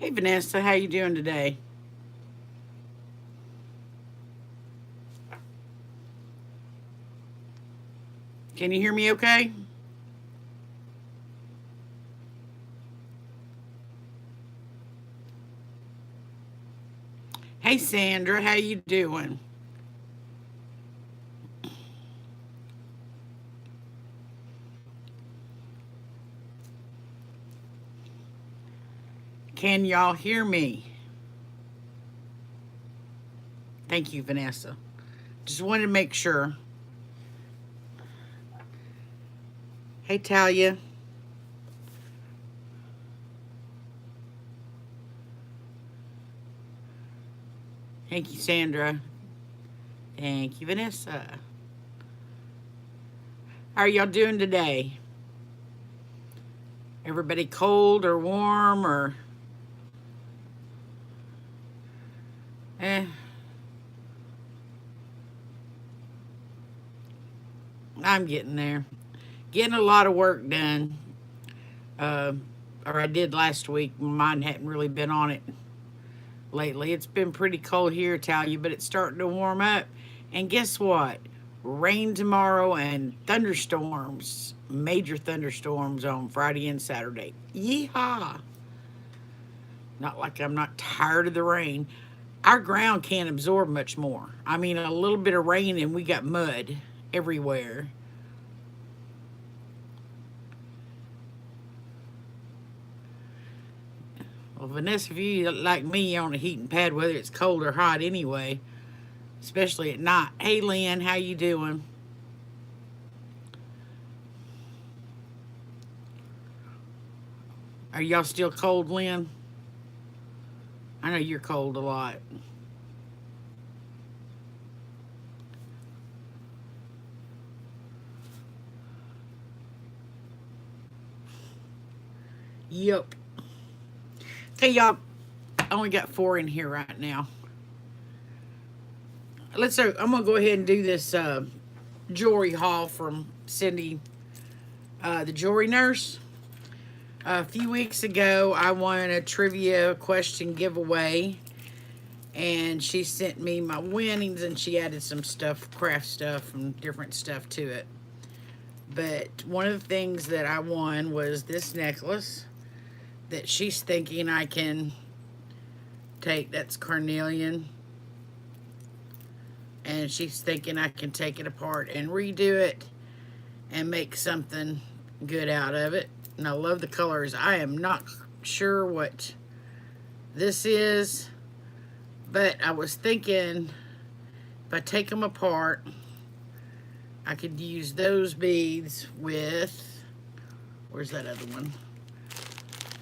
Hey Vanessa, how you doing today? Can you hear me okay? Hey Sandra, how you doing? Can y'all hear me? Thank you, Vanessa. Just wanted to make sure. Hey Talia. Thank you, Sandra. Thank you, Vanessa. How are y'all doing today? Everybody cold or warm or eh? I'm getting there. Getting a lot of work done. Uh, or I did last week. My mind hadn't really been on it lately. It's been pretty cold here, Talia, but it's starting to warm up. And guess what? Rain tomorrow and thunderstorms, major thunderstorms on Friday and Saturday. Yeehaw! Not like I'm not tired of the rain. Our ground can't absorb much more. I mean, a little bit of rain and we got mud everywhere. Well, Vanessa, if you like me on a heating pad, whether it's cold or hot anyway, especially at night. Hey, Lynn, how you doing? Are y'all still cold, Lynn? I know you're cold a lot. Yep. Okay, y'all. I only got four in here right now. I'm gonna go ahead and do this jewelry haul from Cindy, the jewelry nurse. A few weeks ago, I won a trivia question giveaway, and she sent me my winnings, and she added some stuff, craft stuff, and different stuff to it. But one of the things that I won was this necklace that she's thinking I can take. That's carnelian, and she's thinking I can take it apart and redo it and make something good out of it. And I love the colors. I am not sure what this is, but I was thinking if I take them apart, I could use those beads with, where's that other one?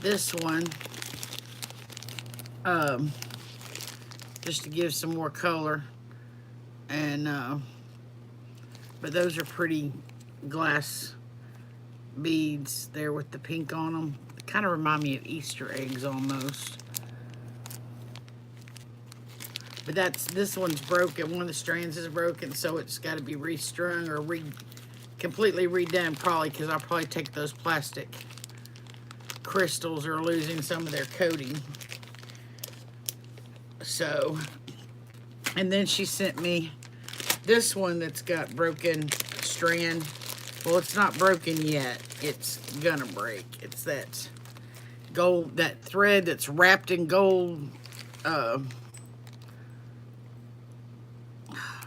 This one, um, just to give some more color. And, but those are pretty glass beads there with the pink on them. They kind of remind me of Easter eggs almost. But this one's broken. One of the strands is broken, so it's got to be restrung or completely redone probably, because I'll probably take those plastic crystals are losing some of their coating. So, and then she sent me this one that's got broken strand. Well, it's not broken yet. It's gonna break. It's that gold, that thread that's wrapped in gold. I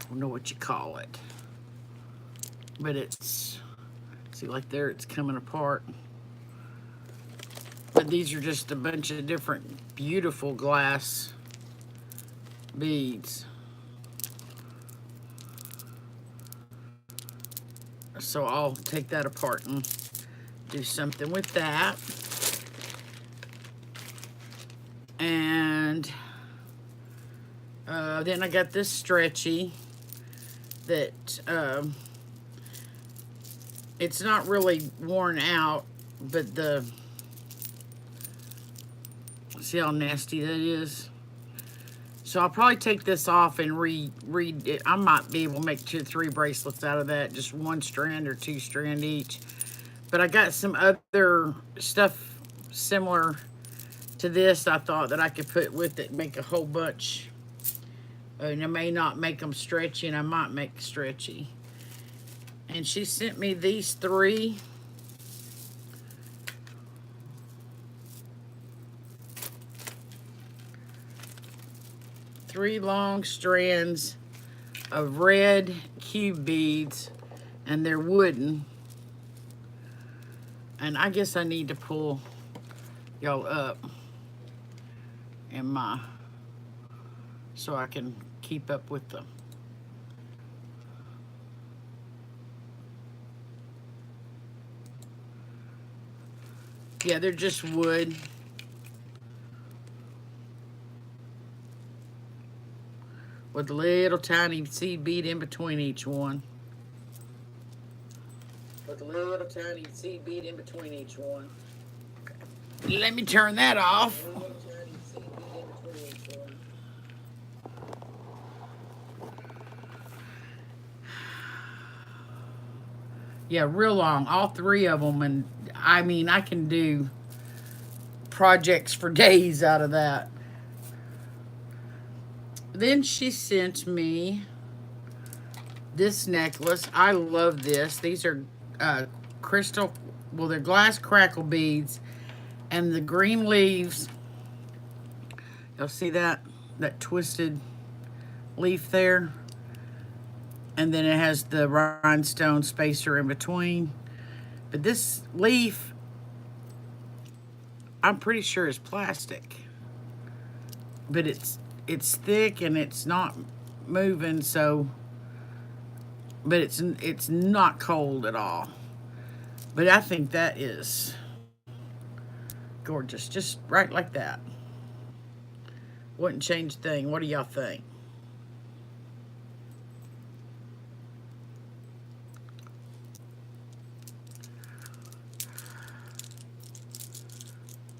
don't know what you call it, but it's, see, like there, it's coming apart. But these are just a bunch of different beautiful glass beads. So I'll take that apart and do something with that. And then I got this stretchy that it's not really worn out, but see how nasty that is? So I'll probably take this off and read it. I might be able to make 2 or 3 bracelets out of that, just 1 strand or 2 strand each. But I got some other stuff similar to this, I thought that I could put with it, make a whole bunch. And I may not make them stretchy, and I might make stretchy. And she sent me these three. Three long strands of red cube beads, and they're wooden. And I guess I need to pull y'all up in my, so I can keep up with them. Yeah, they're just wood. With a little tiny seed bead in between each one. With a little tiny seed bead in between each one. Okay. Let me turn that off. Yeah, real long. All three of them. And I mean, I can do projects for days out of that. Then she sent me this necklace. I love this. These are crystal, well, they're glass crackle beads. And the green leaves, you'll see that twisted leaf there. And then it has the rhinestone spacer in between. But this leaf, I'm pretty sure is plastic. But it's thick and it's not moving, so, but it's not cold at all. But I think that is gorgeous, just right like that. Wouldn't change a thing. What do y'all think?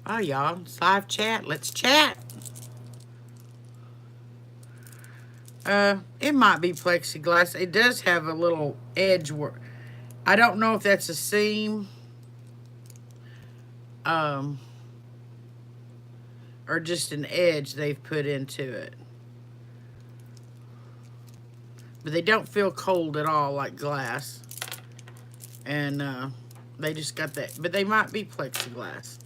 Oh, y'all, it's live chat. Let's chat. It might be plexiglass. It does have a little edge work. I don't know if that's a seam. Or just an edge they've put into it. But they don't feel cold at all like glass. And they just got that. But they might be plexiglass.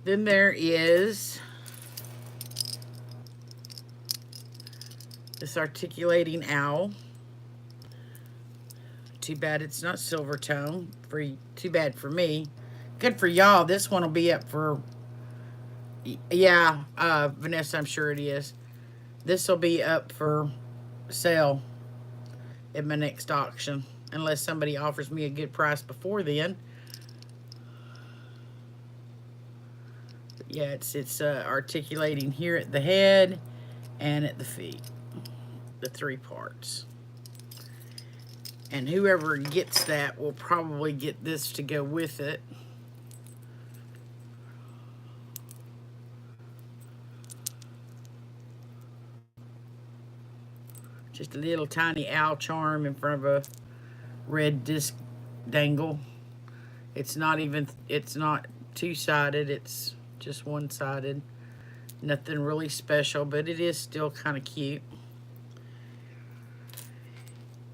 Then there is this articulating owl. Too bad it's not silver tone. Too bad for me. Good for y'all. This one will be up for, yeah, Vanessa, I'm sure it is. This will be up for sale at my next auction. Unless somebody offers me a good price before then. Yeah, it's articulating here at the head and at the feet. The three parts. And whoever gets that will probably get this to go with it. Just a little tiny owl charm in front of a red disc dangle. It's not two-sided, it's just one-sided. Nothing really special, but it is still kind of cute.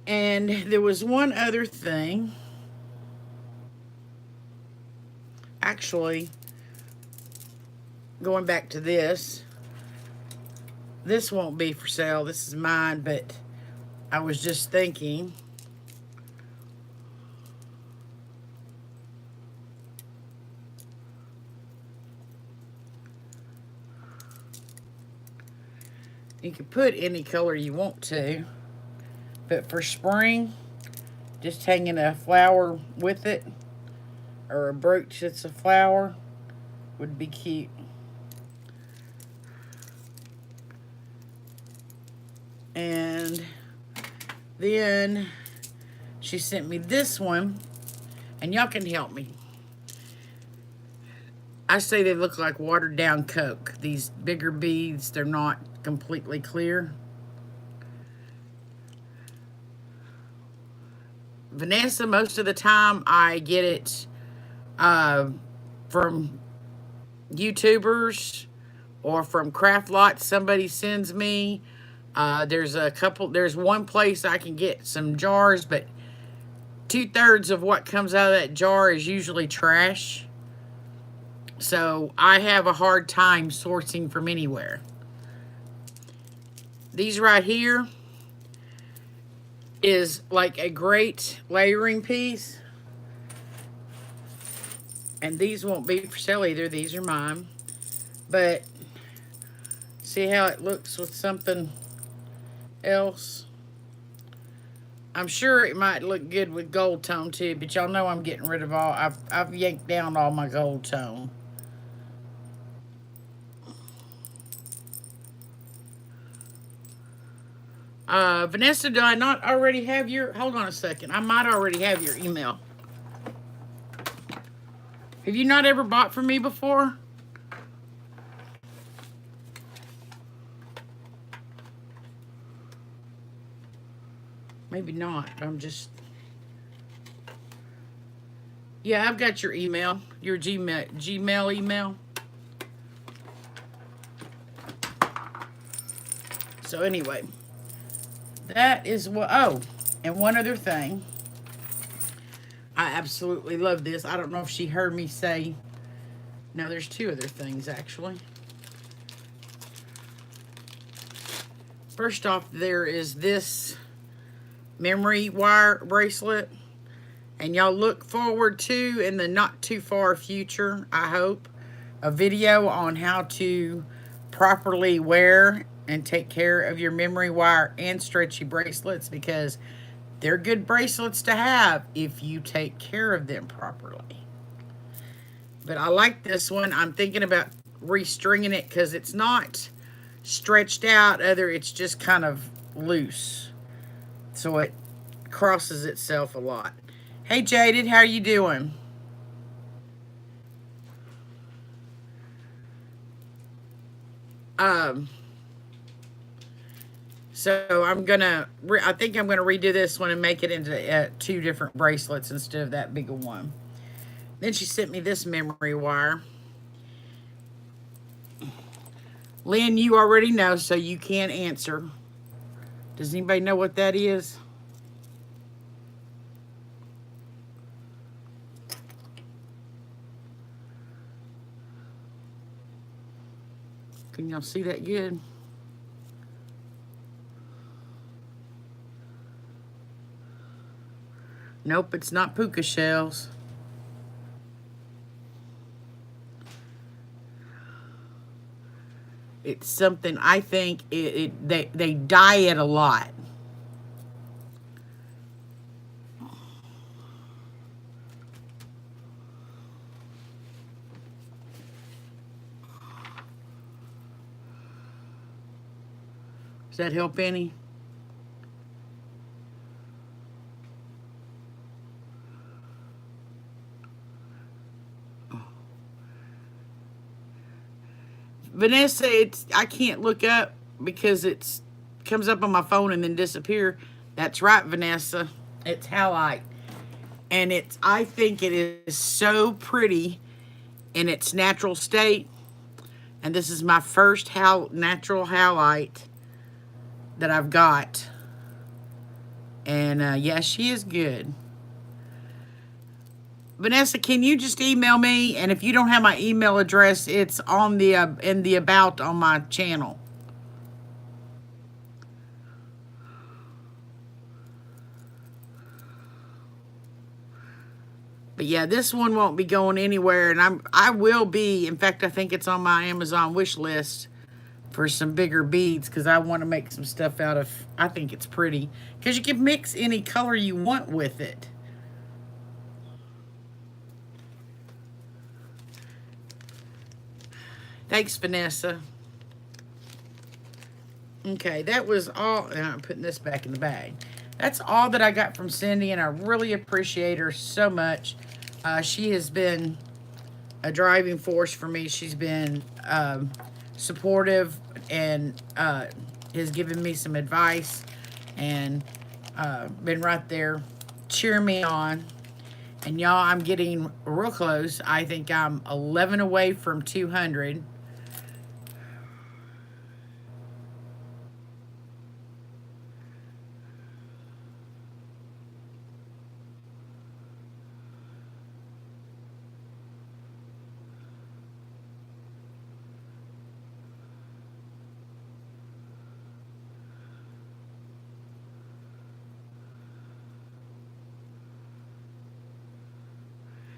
And there was one other thing. Actually, going back to this won't be for sale. This is mine, but I was just thinking. You can put any color you want to, but for spring, just hanging a flower with it, or a brooch that's a flower, would be cute. And then she sent me this one, and y'all can help me. I say they look like watered down Coke. These bigger beads, they're not completely clear. Vanessa, most of the time I get it from YouTubers or from craft lots somebody sends me. There's one place I can get some jars, but 2/3 of what comes out of that jar is usually trash. So I have a hard time sourcing from anywhere. These right here is like a great layering piece. And these won't be for sale either. These are mine. But see how it looks with something else? I'm sure it might look good with gold tone too, but y'all know I'm getting rid of all. I've yanked down all my gold tone. Vanessa, do I not already have your... Hold on a second. I might already have your email. Have you not ever bought from me before? Maybe not. I'm just... Yeah, I've got your email. Your Gmail email. So anyway, that is what... Oh, and one other thing. I absolutely love this. I don't know if she heard me say... No, there's two other things, actually. First off, there is this memory wire bracelet. And y'all look forward to, in the not too far future, I hope, a video on how to properly wear and take care of your memory wire and stretchy bracelets, because they're good bracelets to have if you take care of them properly. But I like this one. I'm thinking about restringing it because it's not stretched out, it's just kind of loose. So it crosses itself a lot. Hey Jaded, how are you doing? So I think I'm gonna redo this one and make it into two different bracelets instead of that bigger one. Then she sent me this memory wire. Lynn, you already know, so you can't answer. Does anybody know what that is? Can y'all see that good? Nope, it's not puka shells. It's something, I think they dye it a lot. Does that help any? Vanessa, I can't look up because it comes up on my phone and then disappear. That's right, Vanessa. It's halite. And I think it is so pretty in its natural state. And this is my first natural halite that I've got. And yeah, she is good. Vanessa, can you just email me? And if you don't have my email address, it's on the in the about on my channel. But yeah, this one won't be going anywhere, and I will be. In fact, I think it's on my Amazon wish list for some bigger beads because I want to make some stuff out of. I think it's pretty because you can mix any color you want with it. Thanks, Vanessa. Okay, that was all. And I'm putting this back in the bag. That's all that I got from Cindy, and I really appreciate her so much. She has been a driving force for me. She's been supportive and has given me some advice and been right there cheering me on. And y'all, I'm getting real close. I think I'm 11 away from 200.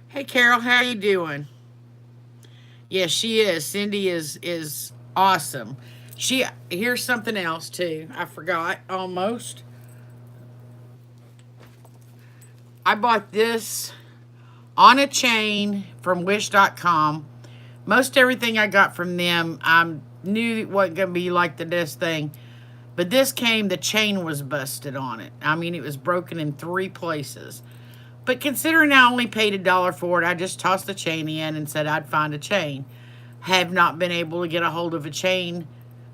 Hey, Carol, how you doing? Yes, she is. Cindy is awesome. She Here's something else too. I forgot almost. I bought this on a chain from Wish.com. Most everything I got from them, I knew it wasn't gonna be like the best thing. But this came, the chain was busted on it. I mean, it was broken in 3 places. But considering I only paid $1 for it, I just tossed the chain in and said I'd find a chain. Have not been able to get a hold of a chain,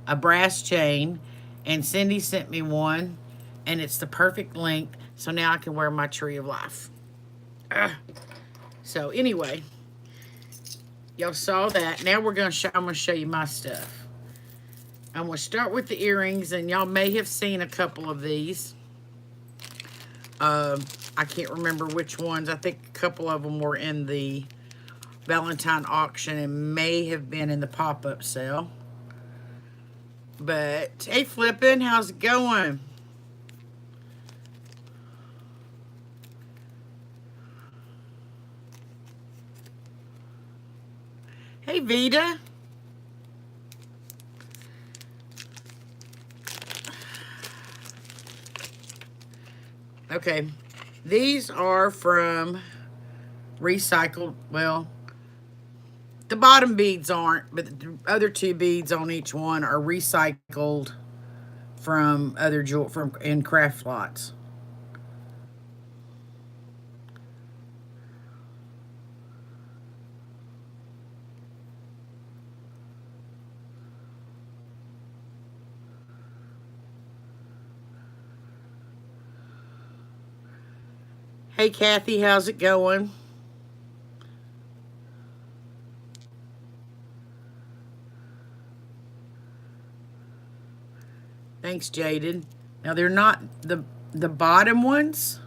a brass chain, and Cindy sent me one, and it's the perfect length, so now I can wear my tree of life. Ugh. So anyway, y'all saw that. Now I'm gonna show you my stuff. I'm gonna start with the earrings, and y'all may have seen a couple of these. I can't remember which ones. I think a couple of them were in the Valentine auction and may have been in the pop-up sale. But hey, Flippin', how's it going? Hey, Vita. Okay, these are from recycled. Well, the bottom beads aren't, but the other 2 beads on each one are recycled from other jewel from in craft lots. Hey, Kathy, how's it going? Thanks, Jaden. Now they're not the bottom ones.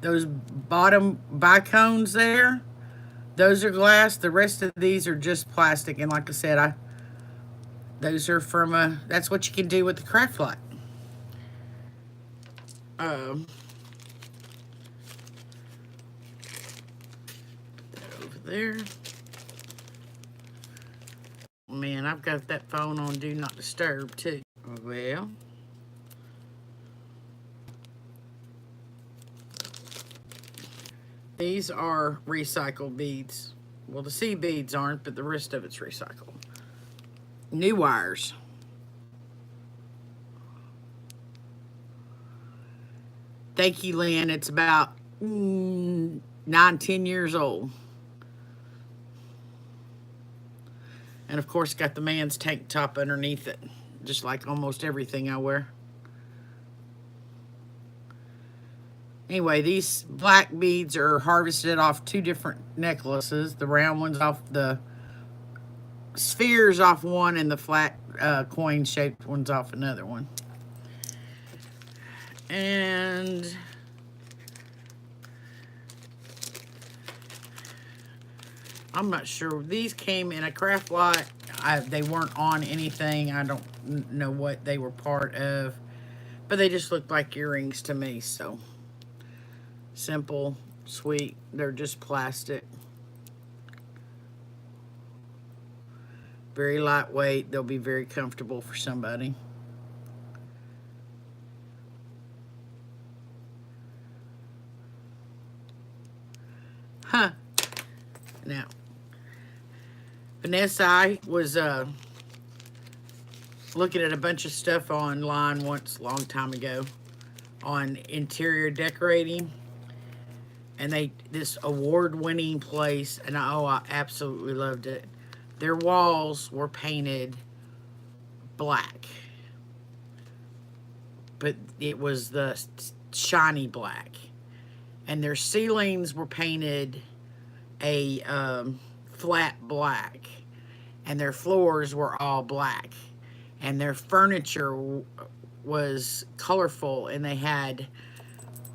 Those bottom bicones there, those are glass. The rest of these are just plastic. And like I said, those are from that's what you can do with the craft lot. Um, over there. Man, I've got that phone on Do Not Disturb too. Well, these are recycled beads. Well, the C beads aren't, but the rest of it's recycled. New wires. Thank you, Lynn. It's about 9, 10 years old. And of course, got the man's tank top underneath it, just like almost everything I wear. Anyway, these black beads are harvested off 2 different necklaces. The round ones off the spheres off one, and the flat coin-shaped ones off another one. And I'm not sure. These came in a craft lot. They weren't on anything. I don't know what they were part of, but they just looked like earrings to me. So simple, sweet. They're just plastic. Very lightweight. They'll be very comfortable for somebody. Huh. Now, Vanessa, I was looking at a bunch of stuff online once, a long time ago, on interior decorating, and this award-winning place, and I absolutely loved it. Their walls were painted black, but it was the shiny black, and their ceilings were painted a flat black, and their floors were all black, and their furniture was colorful, and they had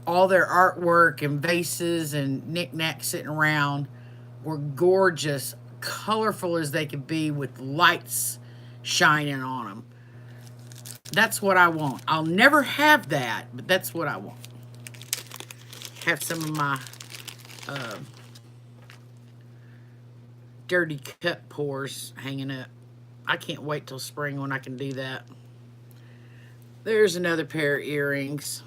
all their artwork and vases and knickknacks sitting around were gorgeous, colorful as they could be, with lights shining on them. That's what I want. I'll never have that, but that's what I want. Have some of my dirty cup pours hanging up. I can't wait till spring when I can do that. There's another pair of earrings.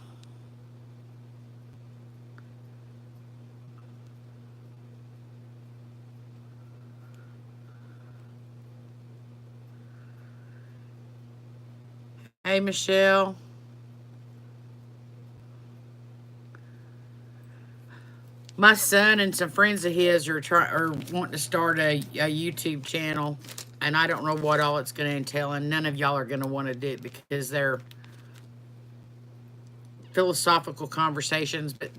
Hey, Michelle. My son and some friends of his are wanting to start a YouTube channel, and I don't know what all it's going to entail, and none of y'all are going to want to do it because they're philosophical conversations. But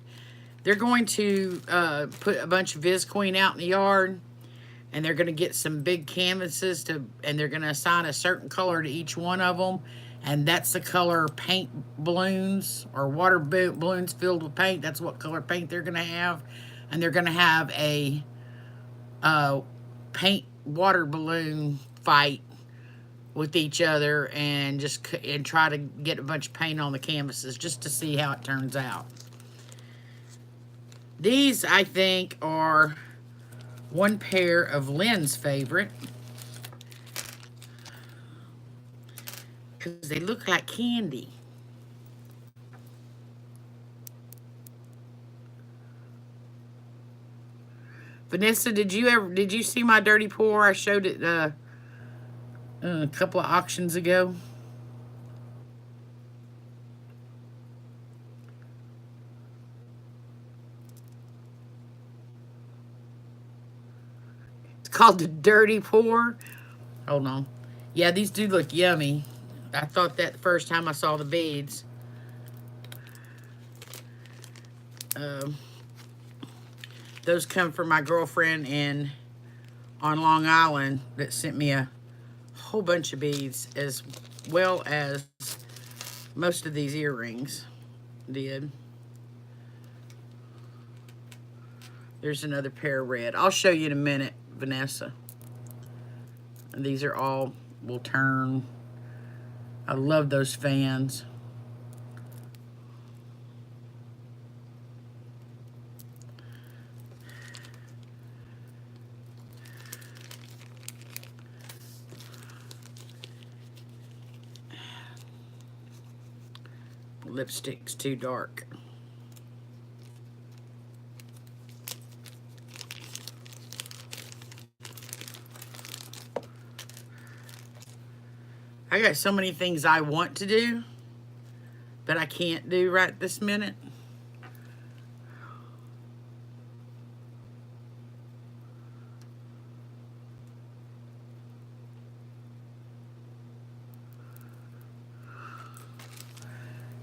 they're going to put a bunch of VisQueen out in the yard, and they're going to get some big canvases and they're going to assign a certain color to each one of them, and that's the color paint balloons or water balloons filled with paint. That's what color paint they're going to have, and they're going to have a paint water balloon fight with each other, and try to get a bunch of paint on the canvases just to see how it turns out. These, I think, are one pair of Lynn's favorite, because they look like candy. Vanessa, did you see my dirty pour? I showed it a couple of auctions ago. It's called the dirty pour. Hold on. Yeah, these do look yummy. I thought that the first time I saw the beads. Those come from my girlfriend on Long Island that sent me a whole bunch of beads, as well as most of these earrings did. There's another pair of red. I'll show you in a minute, Vanessa. And these are all will turn. I love those fans. Lipstick's too dark. I got so many things I want to do, but I can't do right this minute.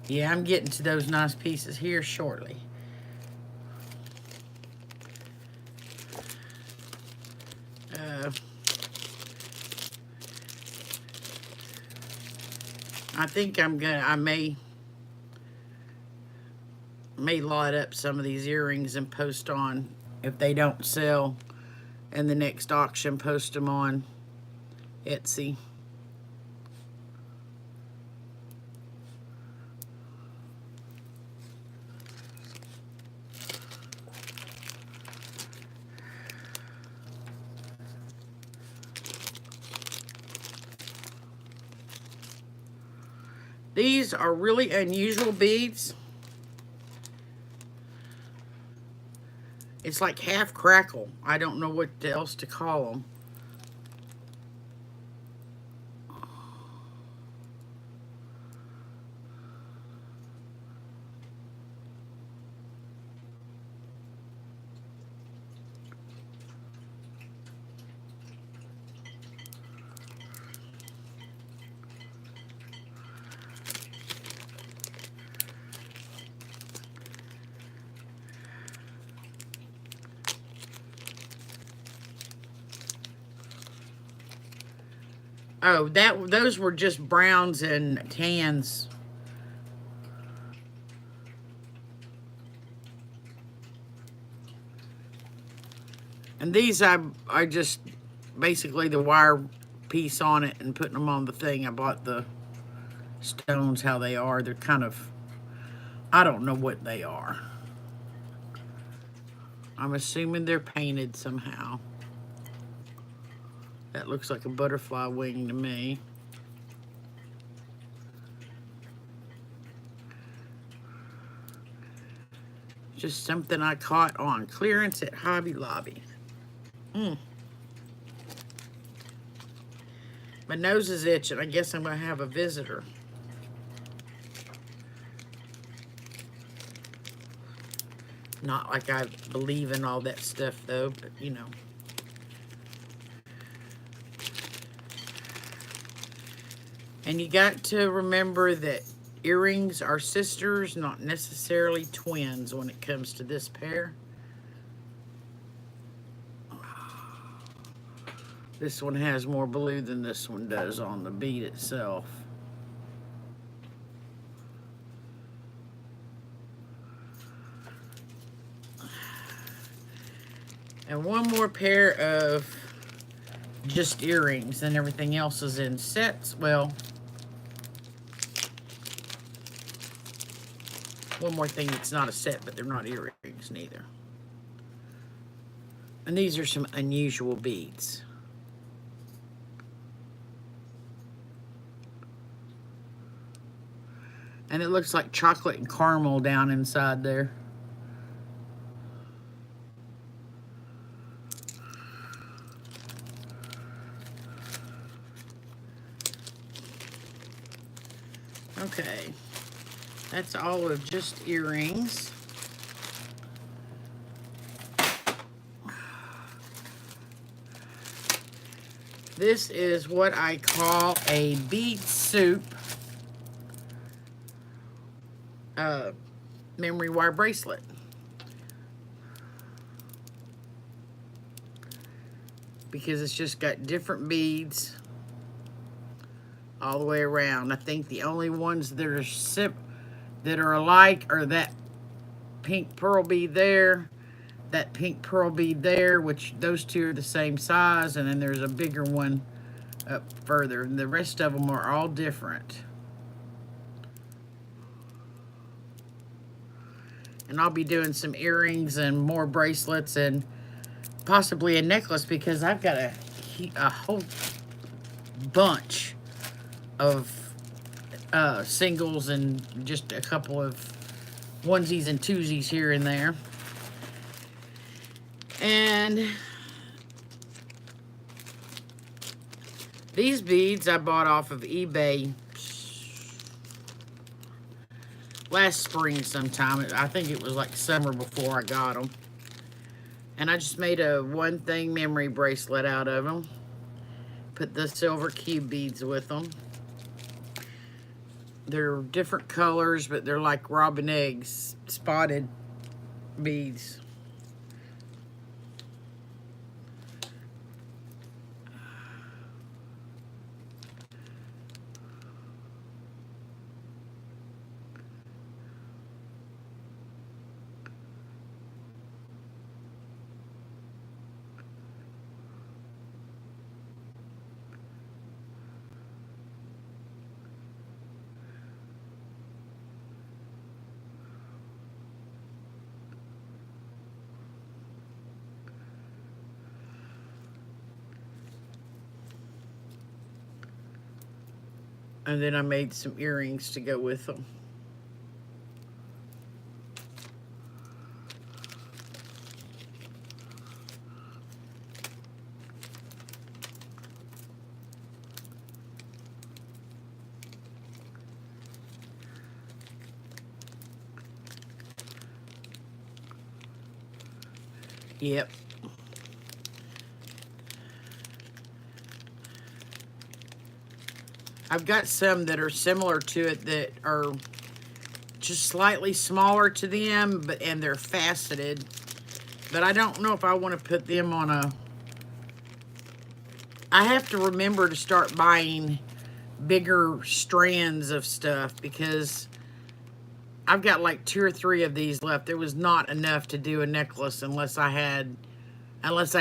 Yeah, I'm getting to those nice pieces here shortly. I think I may lot up some of these earrings and post on, if they don't sell in the next auction, post them on Etsy. These are really unusual beads. It's like half crackle. I don't know what else to call them. Oh, those were just browns and tans. And these I just basically the wire piece on it and putting them on the thing. I bought the stones how they are. They're kind of, I don't know what they are. I'm assuming they're painted somehow. That looks like a butterfly wing to me. Just something I caught on clearance at Hobby Lobby. My nose is itching. I guess I'm going to have a visitor. Not like I believe in all that stuff, though, but you know. And you got to remember that earrings are sisters, not necessarily twins when it comes to this pair. This one has more blue than this one does on the bead itself. And one more pair of just earrings, and everything else is in sets. Well, one more thing that's not a set, but they're not earrings neither. And these are some unusual beads. And it looks like chocolate and caramel down inside there. Okay, that's all of just earrings. This is what I call a bead soup memory wire bracelet. Because it's just got different beads all the way around. I think the only ones that are alike are that pink pearl bead there, that pink pearl bead there, which those two are the same size, and then there's a bigger one up further, and the rest of them are all different. And I'll be doing some earrings and more bracelets and possibly a necklace, because I've got a whole bunch of singles and just a couple of onesies and twosies here and there. And these beads I bought off of eBay last spring sometime. I think it was like summer before I got them. And I just made a one thing memory bracelet out of them. Put the silver cube beads with them. They're different colors, but they're like robin eggs, spotted beads. And then I made some earrings to go with them. Yep. I've got some that are similar to it that are just slightly smaller to them, and they're faceted. But I don't know if I want to put them on a... I have to remember to start buying bigger strands of stuff because I've got like 2 or 3 of these left. There was not enough to do a necklace unless I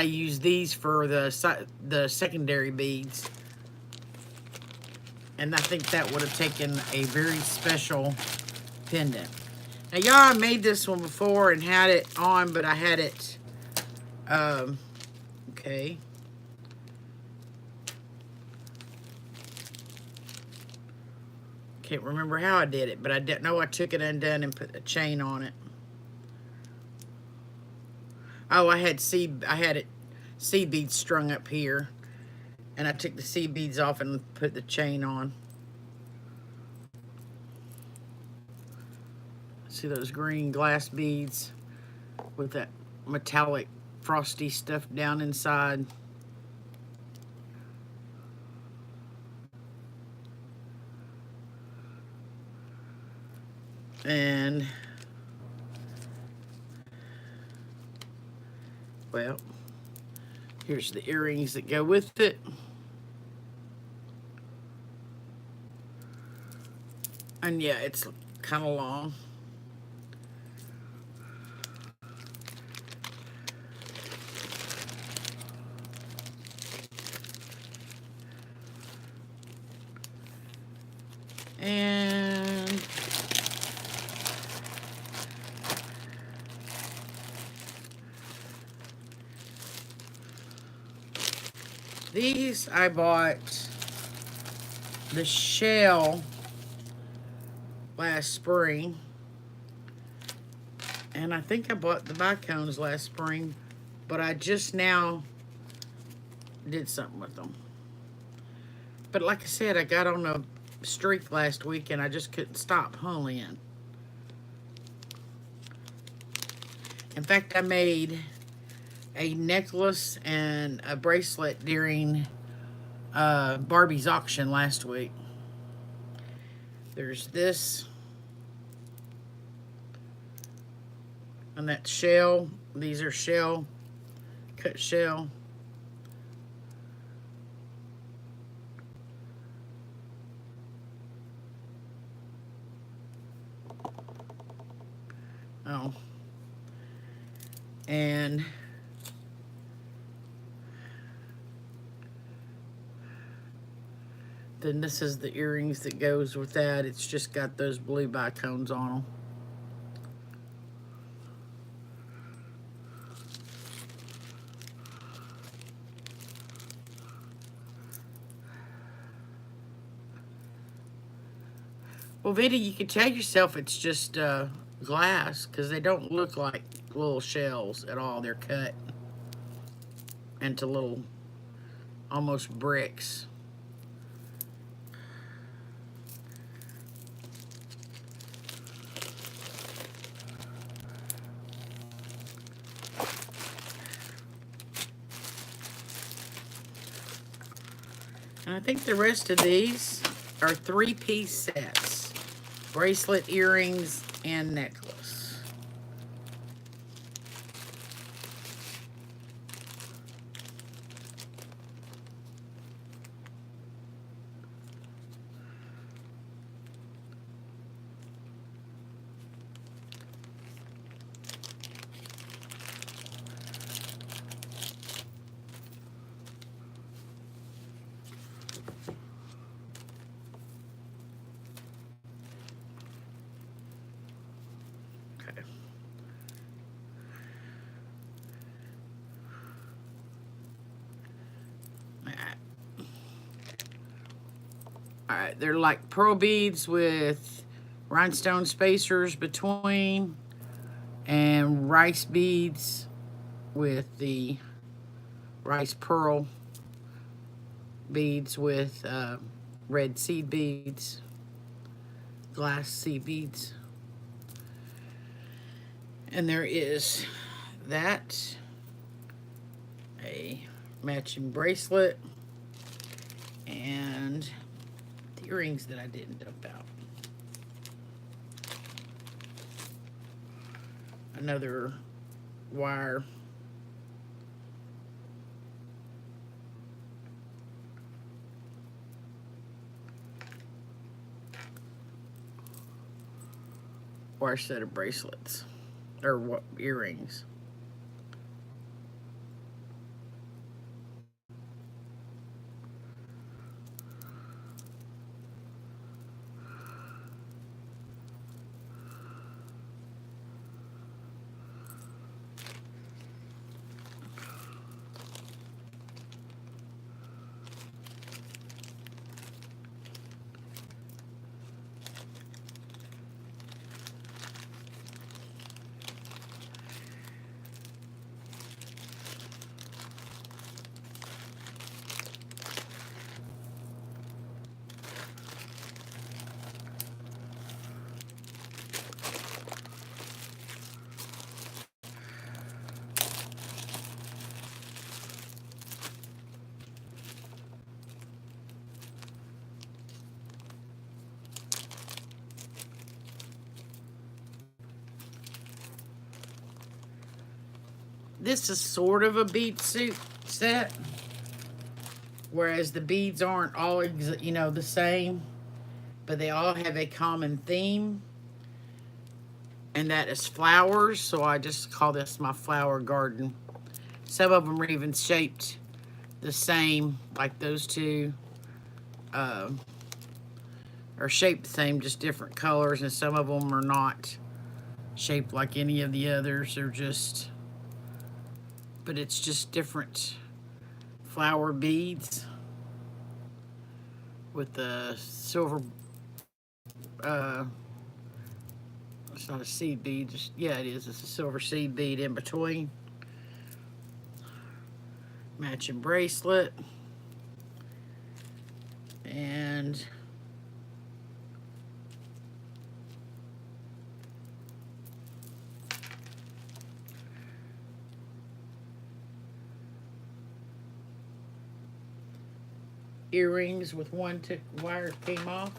use these for the secondary beads. And I think that would have taken a very special pendant. Now, y'all, I made this one before and had it on, but I had it, okay. Can't remember how I did it, but I didn't know I took it undone and put a chain on it. Oh, I had it seed beads strung up here, and I took the seed beads off and put the chain on. See those green glass beads with that metallic frosty stuff down inside. And well, here's the earrings that go with it. And yeah, it's kind of long. And these I bought the shell last spring. And I think I bought the bicones last spring, but I just now did something with them. But like I said, I got on a streak last week and I just couldn't stop hulling. In fact, I made a necklace and a bracelet during Barbie's auction last week. There's this. And that shell. These are shell. Cut shell. Oh. And then this is the earrings that goes with that. It's just got those blue bicones on them. Well, Vita, you can tell yourself it's just glass because they don't look like little shells at all. They're cut into little, almost bricks. And I think the rest of these are 3-piece sets. Bracelet, earrings, and necklace. Alright, they're like pearl beads with rhinestone spacers between, and rice beads with the rice pearl beads with red seed beads, glass seed beads. And there is that, a matching bracelet, and the earrings that I didn't dump out. Another wire. or a set of bracelets or what earrings. This is sort of a bead suit set, whereas the beads aren't all, the same, but they all have a common theme, and that is flowers. So I just call this my flower garden. Some of them are even shaped the same, like those two are shaped the same, just different colors, and some of them are not shaped like any of the others. They're just, but it's just different flower beads with the silver, it's not a seed bead, just, yeah, it is. It's a silver seed bead in between. Matching bracelet. And earrings with one wire came off.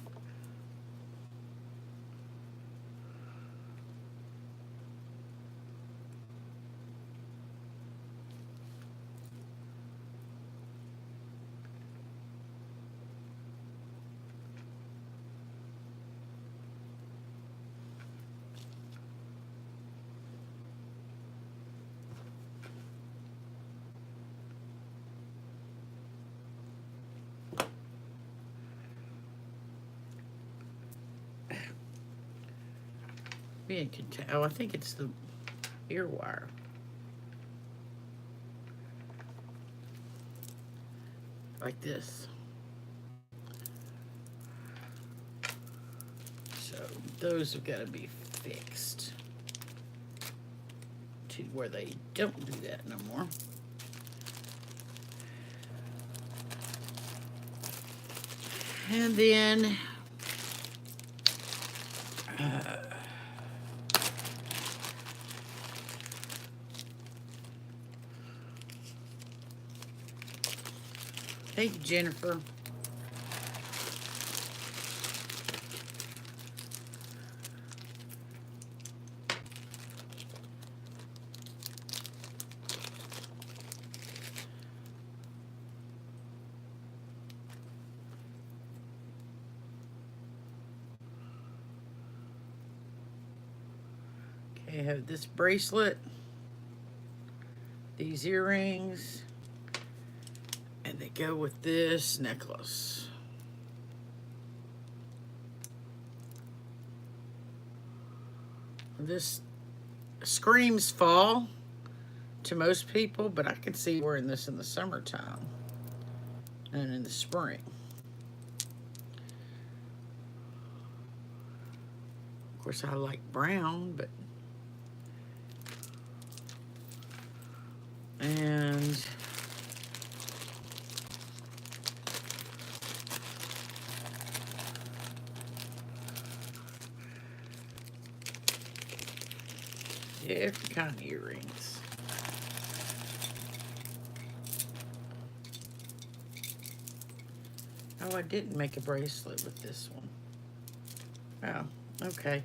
Being oh, I think it's the ear wire. Like this. So those have got to be fixed to where they don't do that no more. And then thank you, Jennifer. Okay, I have this bracelet, these earrings, and they go with this necklace. This screams fall to most people, but I can see wearing this in the summertime and in the spring. Of course, I like brown, but and different kind of earrings. Oh, I didn't make a bracelet with this one. Oh, okay.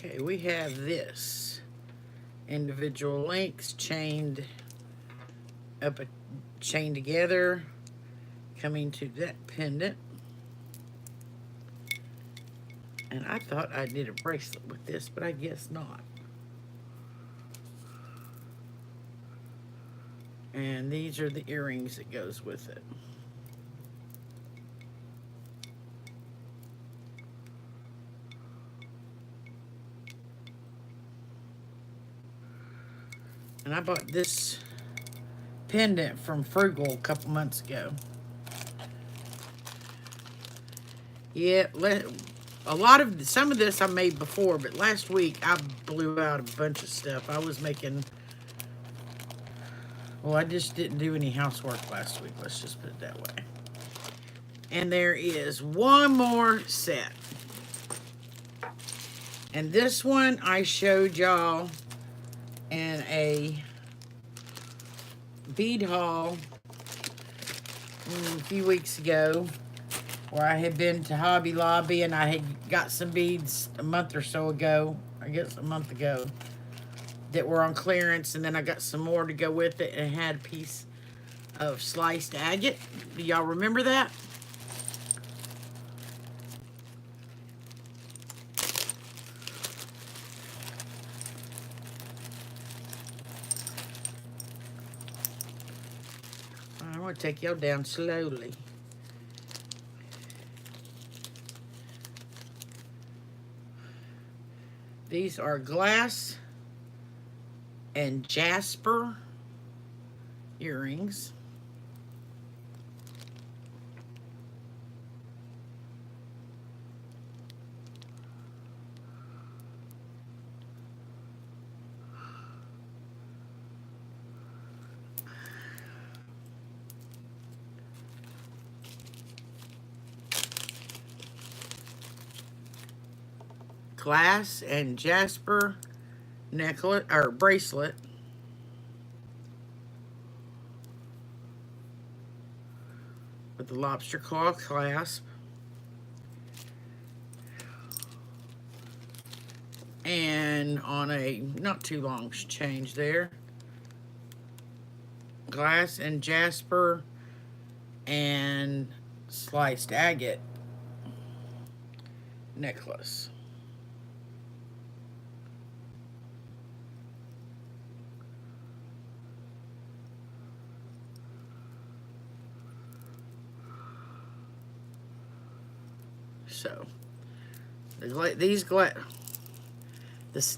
Okay, we have this individual links chained chained together, coming to that pendant. And I thought I did a bracelet with this, but I guess not. And these are the earrings that goes with it. And I bought this pendant from Frugal a couple months ago. Yeah, some of this I made before, but last week I blew out a bunch of stuff. I was making, well, I just didn't do any housework last week. Let's just put it that way. And there is one more set. And this one I showed y'all in a bead haul a few weeks ago, where I had been to Hobby Lobby and I had got some beads a month or so ago, I guess a month ago, that were on clearance, and then I got some more to go with it, and it had a piece of sliced agate. Do y'all remember that? I'm going to take y'all down slowly. These are glass and jasper earrings. Glass and jasper necklace or bracelet. With the lobster claw clasp. And on a not too long change there. Glass and jasper and sliced agate necklace. So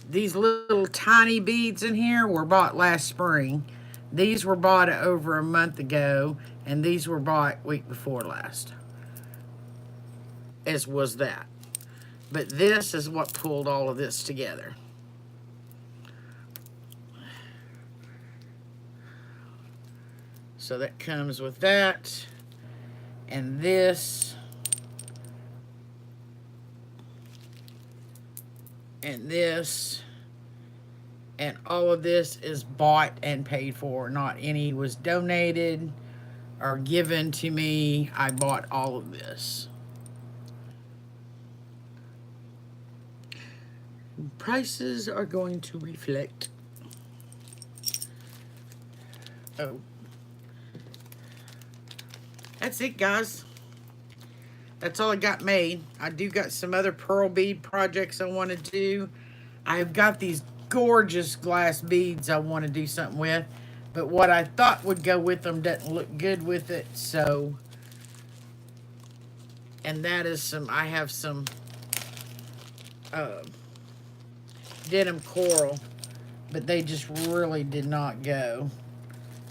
these little tiny beads in here were bought last spring. These were bought over a month ago, and these were bought week before last. As was that. But this is what pulled all of this together. So that comes with that. And this. And this. And all of this is bought and paid for. Not any was donated or given to me. I bought all of this. Prices are going to reflect. Oh. That's it, guys. That's all I got made. I do got some other pearl bead projects I want to do. I've got these gorgeous glass beads I want to do something with. But what I thought would go with them doesn't look good with it. So, and that is I have some denim coral. But they just really did not go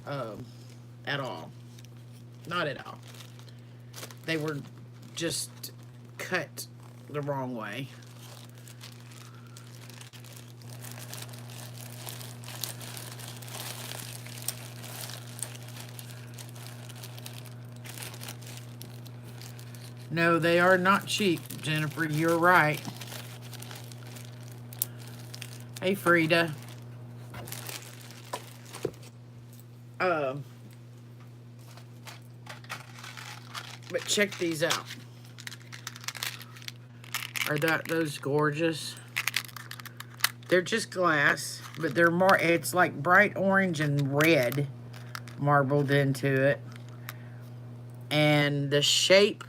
at all. Not at all. They were just cut the wrong way. No, they are not cheap, Jennifer. You're right. Hey, Frida. But check these out. Are those gorgeous? They're just glass, but they're more, it's like bright orange and red marbled into it. And the shape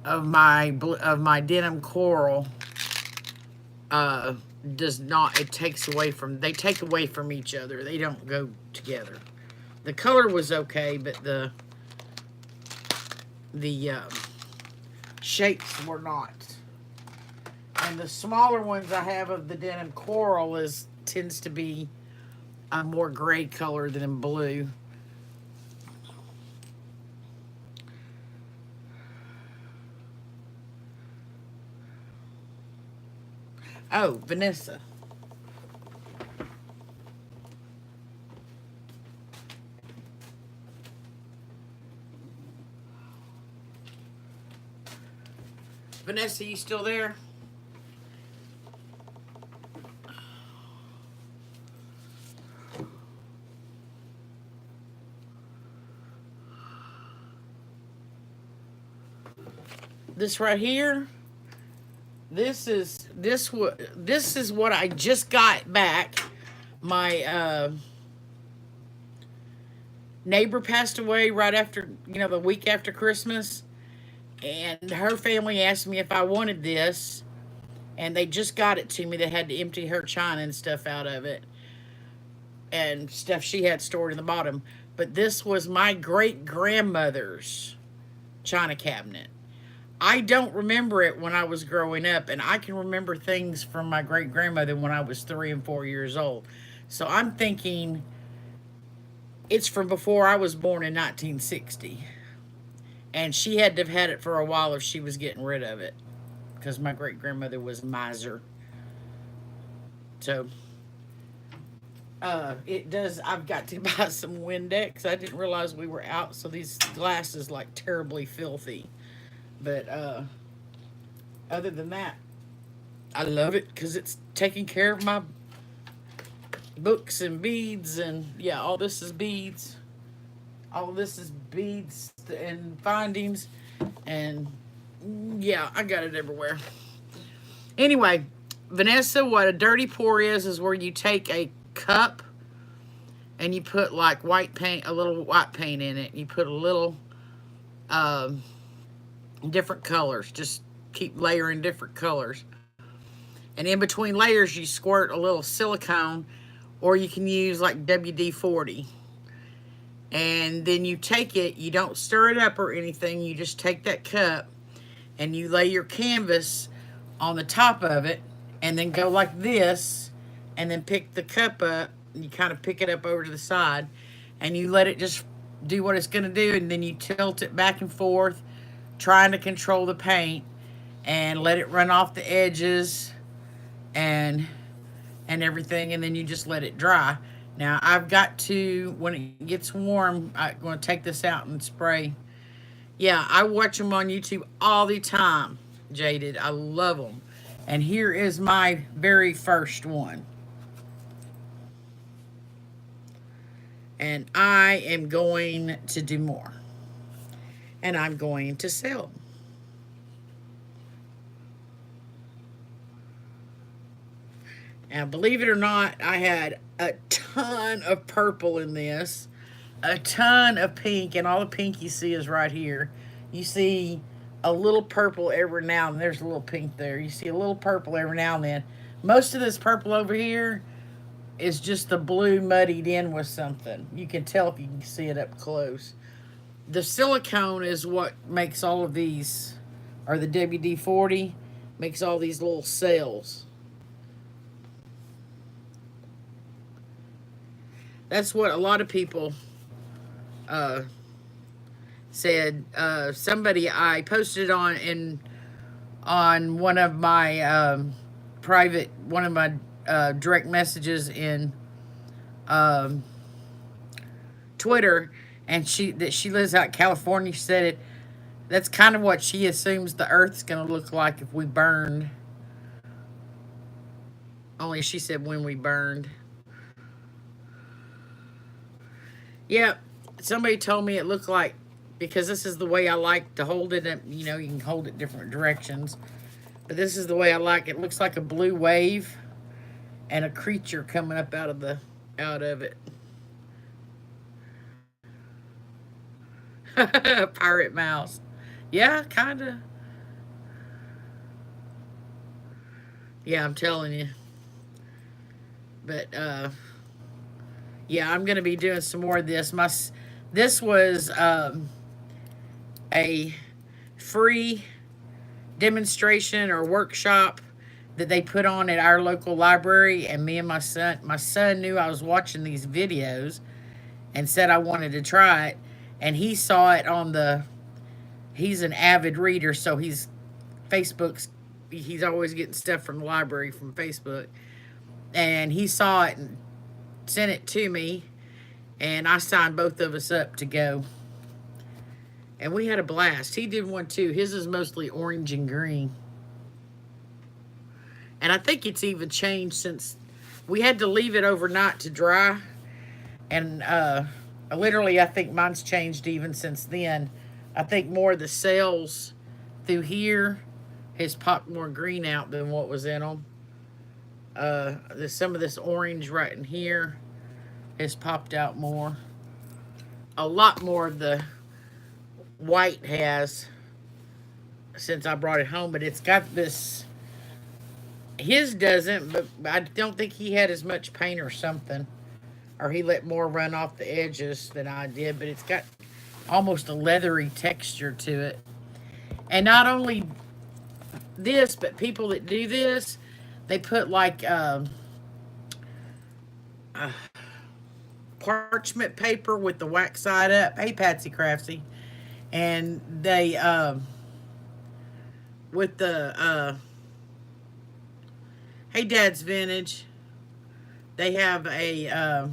of my denim coral uh, does not, it takes away from, they take away from each other. They don't go together. The color was okay, but the shapes were not. And the smaller ones I have of the denim coral tends to be a more gray color than blue. Oh, Vanessa. Vanessa, you still there? This right here, this is what I just got back. My neighbor passed away right after, the week after Christmas, and her family asked me if I wanted this, and they just got it to me. They had to empty her china and stuff out of it, and stuff she had stored in the bottom. But this was my great grandmother's china cabinet. I don't remember it when I was growing up, and I can remember things from my great grandmother when I was 3 and 4 years old. So I'm thinking it's from before I was born in 1960. And she had to have had it for a while if she was getting rid of it, because my great grandmother was a miser. So it does. I've got to buy some Windex. I didn't realize we were out, so these glasses like terribly filthy. But other than that, I love it because it's taking care of my books and beads, and yeah, all this is beads. All this is beads and findings, and yeah, I got it everywhere. Anyway, Vanessa, what a dirty pour is where you take a cup and you put like white paint, a little white paint in it. You put a little different colors. Just keep layering different colors. And in between layers, you squirt a little silicone, or you can use like WD-40. And then you take it, you don't stir it up or anything. You just take that cup and you lay your canvas on the top of it, and then go like this, and then pick the cup up. And you kind of pick it up over to the side, and you let it just do what it's going to do, and then you tilt it back and forth, trying to control the paint, and let it run off the edges and everything, and then you just let it dry. Now I've got to, when it gets warm, I'm going to take this out and spray. Yeah, I watch them on YouTube all the time, Jaded. I love them. And here is my very first one. And I am going to do more. And I'm going to sell them. Now, believe it or not, I had a ton of purple in this, a ton of pink, and all the pink you see is right here. You see a little purple every now and then. There's a little pink there. You see a little purple every now and then. Most of this purple over here is just the blue muddied in with something. You can tell if you can see it up close. The silicone is what makes all of these, or the WD-40, makes all these little cells. That's what a lot of people said. Somebody, I posted on one of my one of my direct messages in Twitter, and she lives out in California. She said it. That's kind of what she assumes the Earth's going to look like if we burned. Only she said when we burned. Yeah, somebody told me it looked like, because this is the way I like to hold it. You know, you can hold it different directions, but this is the way I like it. It looks like a blue wave, and a creature coming up out of it. Pirate mouse. Yeah, kind of. Yeah, I'm telling you. But yeah, I'm gonna be doing some more of this. This was a free demonstration or workshop that they put on at our local library, and me and my son knew I was watching these videos and said I wanted to try it, and he saw it on the. He's an avid reader, so Facebook's he's always getting stuff from the library from Facebook, and he saw it and sent it to me, and I signed both of us up to go. And we had a blast. He did one too. His is mostly orange and green. And I think it's even changed since we had to leave it overnight to dry. And literally, I think mine's changed even since then. I think more of the cells through here has popped more green out than what was in them. There's some of this orange right in here has popped out more. A lot more of the white has since I brought it home, but it's got this. His doesn't, but I don't think he had as much paint or something, or he let more run off the edges than I did. But it's got almost a leathery texture to it. And not only this, but people that do this, they put like parchment paper with the wax side up. Hey, Patsy Craftsy. And they, with the, hey, Dad's Vintage, they have a,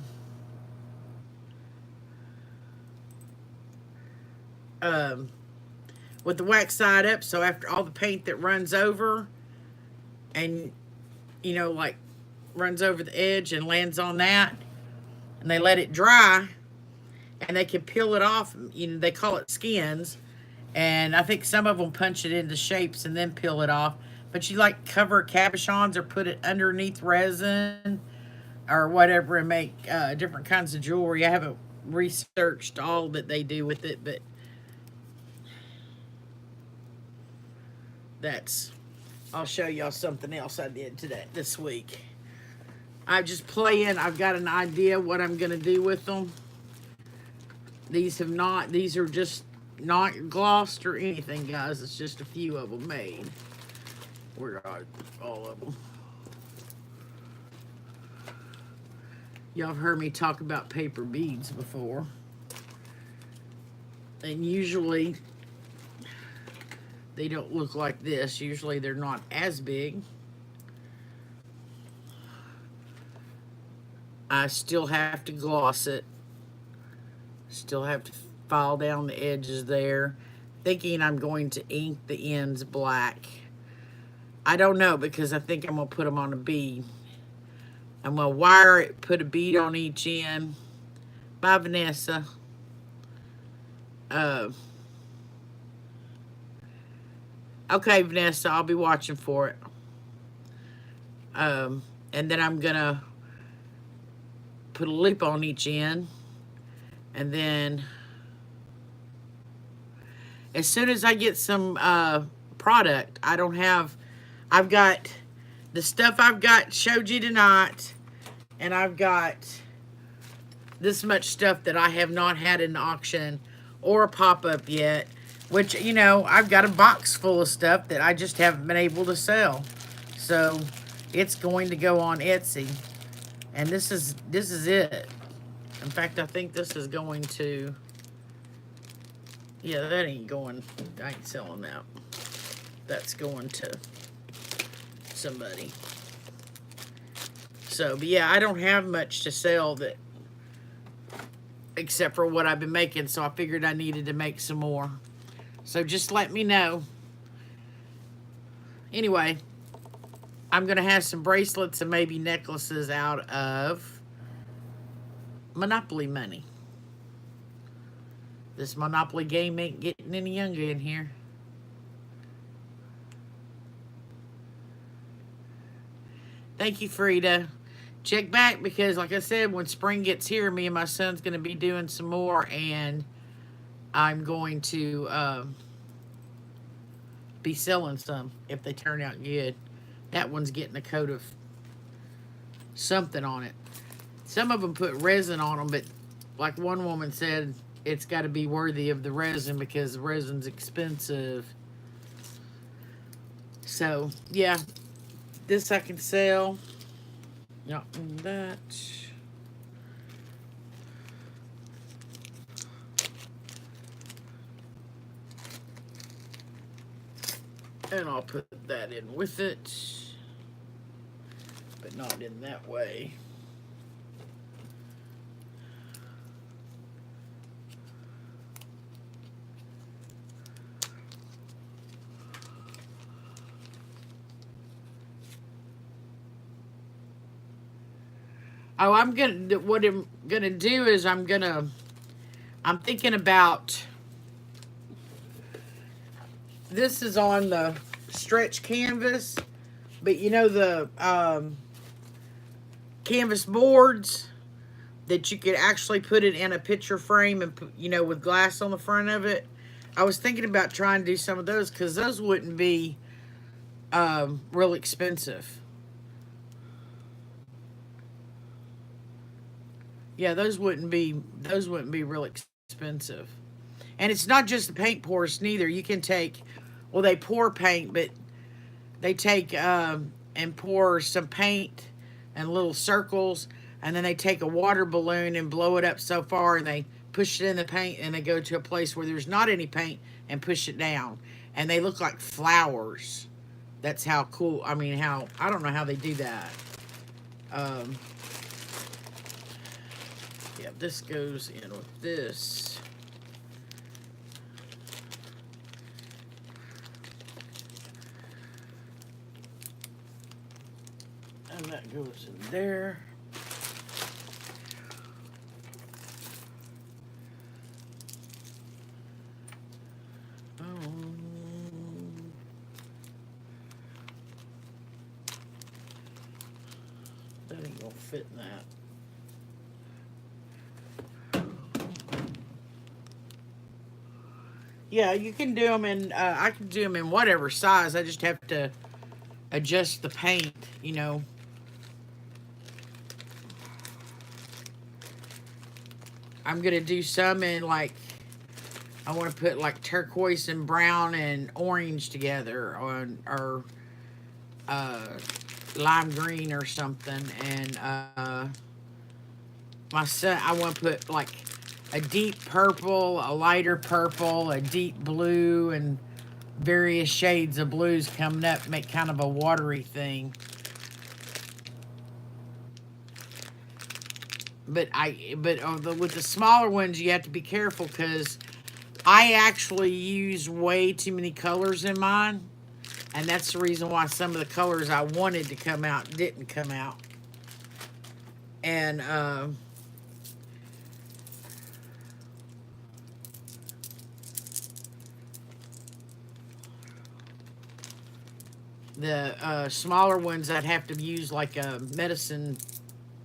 with the wax side up, so after all the paint that runs over and, you know, like runs over the edge and lands on that, and they let it dry, and they can peel it off. You know, they call it skins, and I think some of them punch it into shapes and then peel it off. But you like cover cabochons or put it underneath resin or whatever and make different kinds of jewelry. I haven't researched all that they do with it, but that's. I'll show y'all something else I did this week. I'm just playing. I've got an idea what I'm gonna do with them. These are just not glossed or anything, guys. It's just a few of them made. Where are all of them? Y'all have heard me talk about paper beads before. And usually they don't look like this. Usually they're not as big. I still have to gloss it. Still have to file down the edges there. Thinking I'm going to ink the ends black. I don't know, because I think I'm going to put them on a bead. I'm going to wire it, put a bead on each end. Bye, Vanessa. Okay, Vanessa, I'll be watching for it. And then I'm going to put a loop on each end. And then as soon as I get some product, I've got the stuff I've got showed you tonight, and I've got this much stuff that I have not had in auction or a pop-up yet, which, you know, I've got a box full of stuff that I just haven't been able to sell. So it's going to go on Etsy, and this is it. In fact, I think this is going to, yeah, that ain't going, I ain't selling that. That's going to somebody. So, but yeah, I don't have much to sell that, except for what I've been making, so I figured I needed to make some more. So just let me know. Anyway, I'm going to have some bracelets and maybe necklaces out of Monopoly money. This Monopoly game ain't getting any younger in here. Thank you, Frida. check back because, like I said, when spring gets here, me and my son's going to be doing some more, and I'm going to be selling some if they turn out good. That one's getting a coat of something on it. Some of them put resin on them, but like one woman said, it's got to be worthy of the resin because the resin's expensive. So, yeah, this I can sell. Not that. And I'll put that in with it, but not in that way. Oh, what I'm gonna do is I'm thinking about, this is on the stretch canvas, but you know the canvas boards that you could actually put it in a picture frame and put, you know, with glass on the front of it. I was thinking about trying to do some of those because those wouldn't be real expensive. Yeah, those wouldn't be real expensive. And it's not just the paint pours neither. You can take, well, they pour paint, but they take and pour some paint and little circles, and then they take a water balloon and blow it up so far, and they push it in the paint, and they go to a place where there's not any paint and push it down, and they look like flowers. That's how cool. I mean, I don't know how they do that. Um, yeah, this goes in with this. And that goes in there. That ain't gonna fit in that. Yeah, you can do them in, I can do them in whatever size. I just have to adjust the paint, you know. I'm going to do some in like, I want to put like turquoise and brown and orange together, or lime green or something. And my son, I want to put like a deep purple, a lighter purple, a deep blue, and various shades of blues coming up, make kind of a watery thing. But with the smaller ones, you have to be careful because I actually use way too many colors in mine, and that's the reason why some of the colors I wanted to come out didn't come out. And the smaller ones, I'd have to use like a medicine,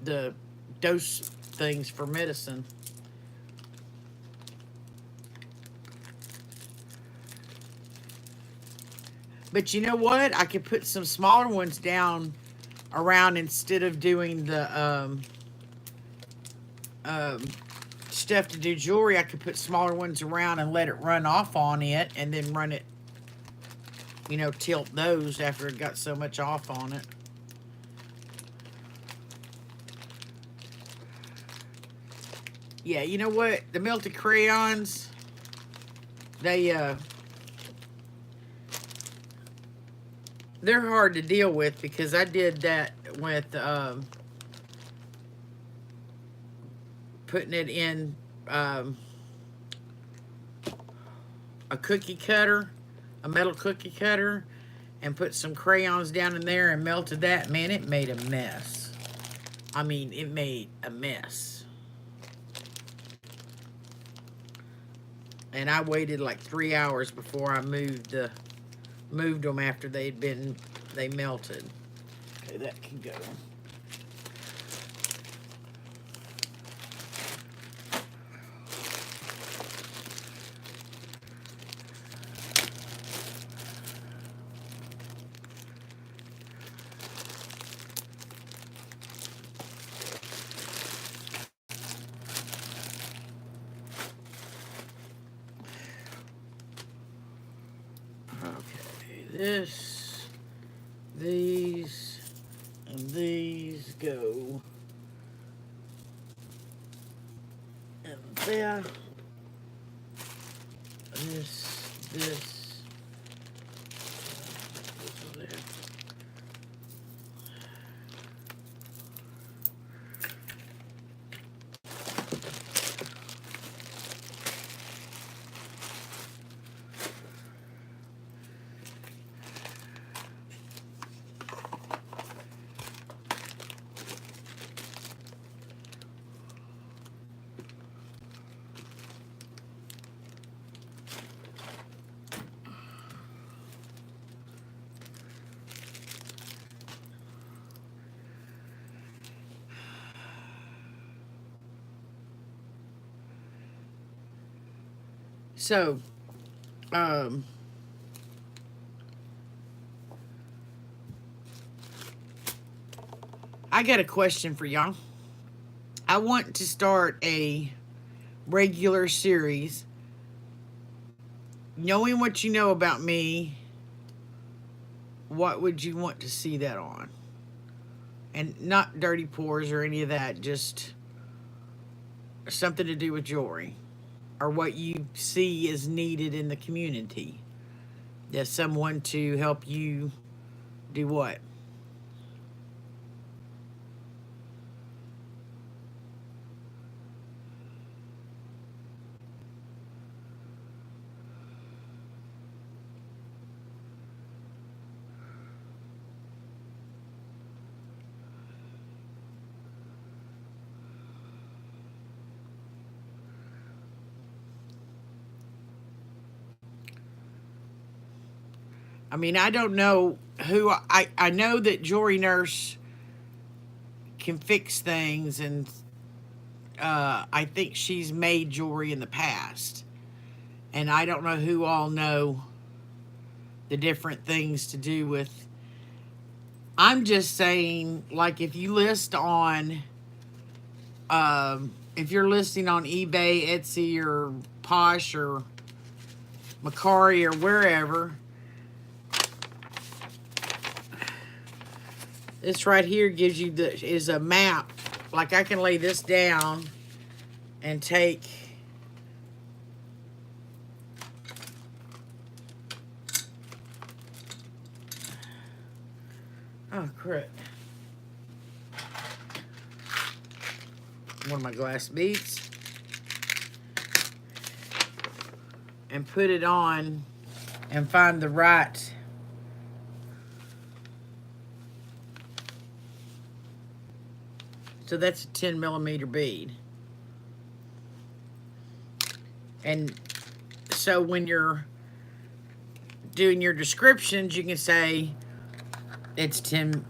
the dose things for medicine. But you know what? I could put some smaller ones down around instead of doing the stuff to do jewelry. I could put smaller ones around and let it run off on it, and then run it, you know, tilt those after it got so much off on it. Yeah, you know what? The melted crayons, they're hard to deal with because I did that with putting it in a cookie cutter, a metal cookie cutter, and put some crayons down in there and melted that. Man, it made a mess. I mean, it made a mess. And I waited like 3 hours before I moved them after they melted. Okay, that can go. this, these, and these go in there. This over there. So, I got a question for y'all. I want to start a regular series. Knowing what you know about me, what would you want to see that on? And not dirty pours or any of that, just something to do with jewelry or what you see is needed in the community. There's someone to help you do what? I mean, I don't know who I know that Jewelry Nurse can fix things, and I think she's made jewelry in the past. And I don't know who all know the different things to do with. I'm just saying, like, if you list on, if you're listing on eBay, Etsy, or Posh, or Macari, or wherever, this right here gives you is a map. Like, I can lay this down and take oh crap, one of my glass beads, and put it on and find the right so that's a 10 millimeter bead. And so when you're doing your descriptions, you can say it's 10,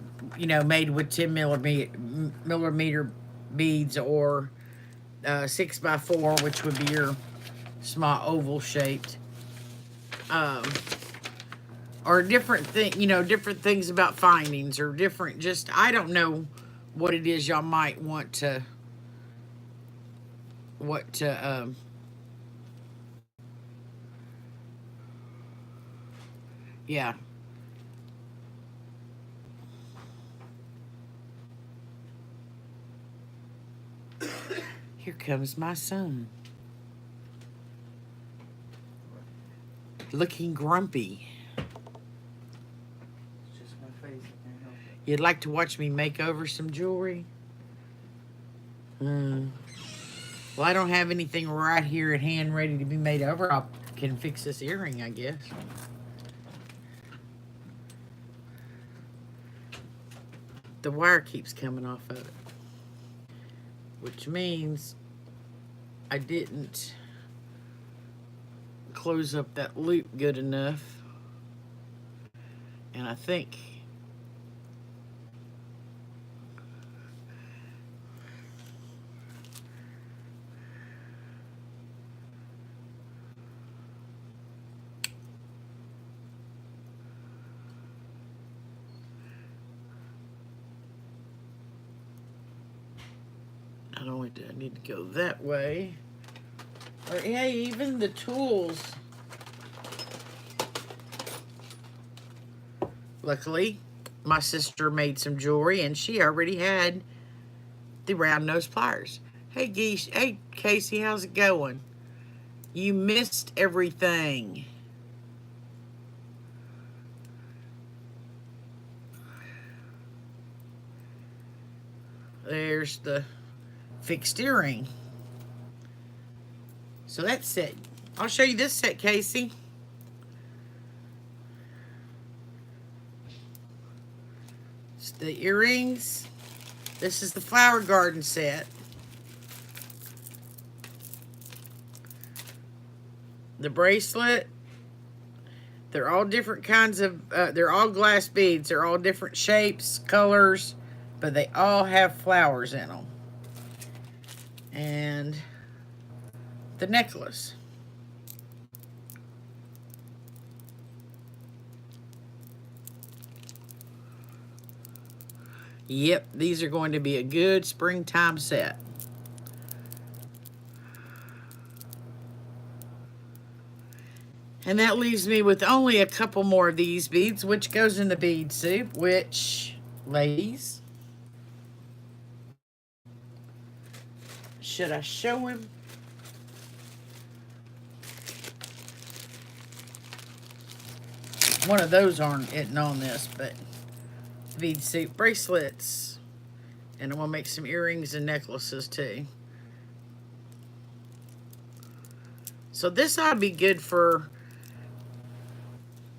made with 10 millimeter beads, or 6x4, which would be your small oval shaped, or different different things about findings, or different, just, I don't know what it is y'all might want to, yeah. Here comes my son. Looking grumpy. It's just my face. I can't help it. You'd like to watch me make over some jewelry? Well, I don't have anything right here at hand ready to be made over. I can fix this earring, I guess. The wire keeps coming off of it, which means I didn't close up that loop good enough. And I think not only do I need to go that way, or hey, even the tools. Luckily, my sister made some jewelry and she already had the round nose pliers. Hey, Geesh. Hey, Casey, how's it going? You missed everything. There's the fixed earring. So that's set. I'll show you this set, Casey. It's the earrings. This is the flower garden set. The bracelet. They're all different kinds of, they're all glass beads. They're all different shapes, colors, but they all have flowers in them. And the necklace. Yep, these are going to be a good springtime set. And that leaves me with only a couple more of these beads, which goes in the bead soup, which, ladies, should I show him? One of those isn't on this, but bead soup bracelets. And I'm going to make some earrings and necklaces too. So this ought to be good for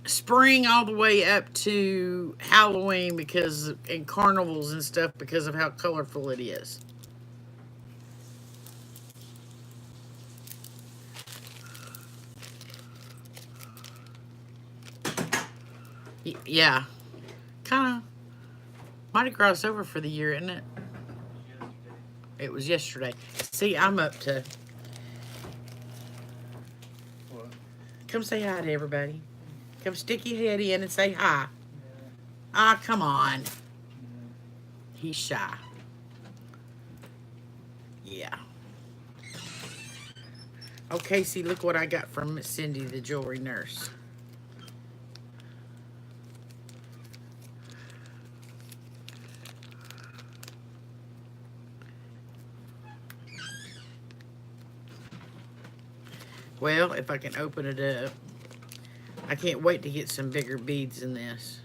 spring all the way up to Halloween and carnivals and stuff because of how colorful it is. Yeah. Kind of. Might have crossed over for the year, isn't it? It was yesterday. See, I'm up to... What? Come say hi to everybody. Come stick your head in and say hi. Ah, come on. He's shy. Yeah. Okay, see, look what I got from Miss Cindy, the jewelry nurse. Well, if I can open it up. I can't wait to get some bigger beads in this.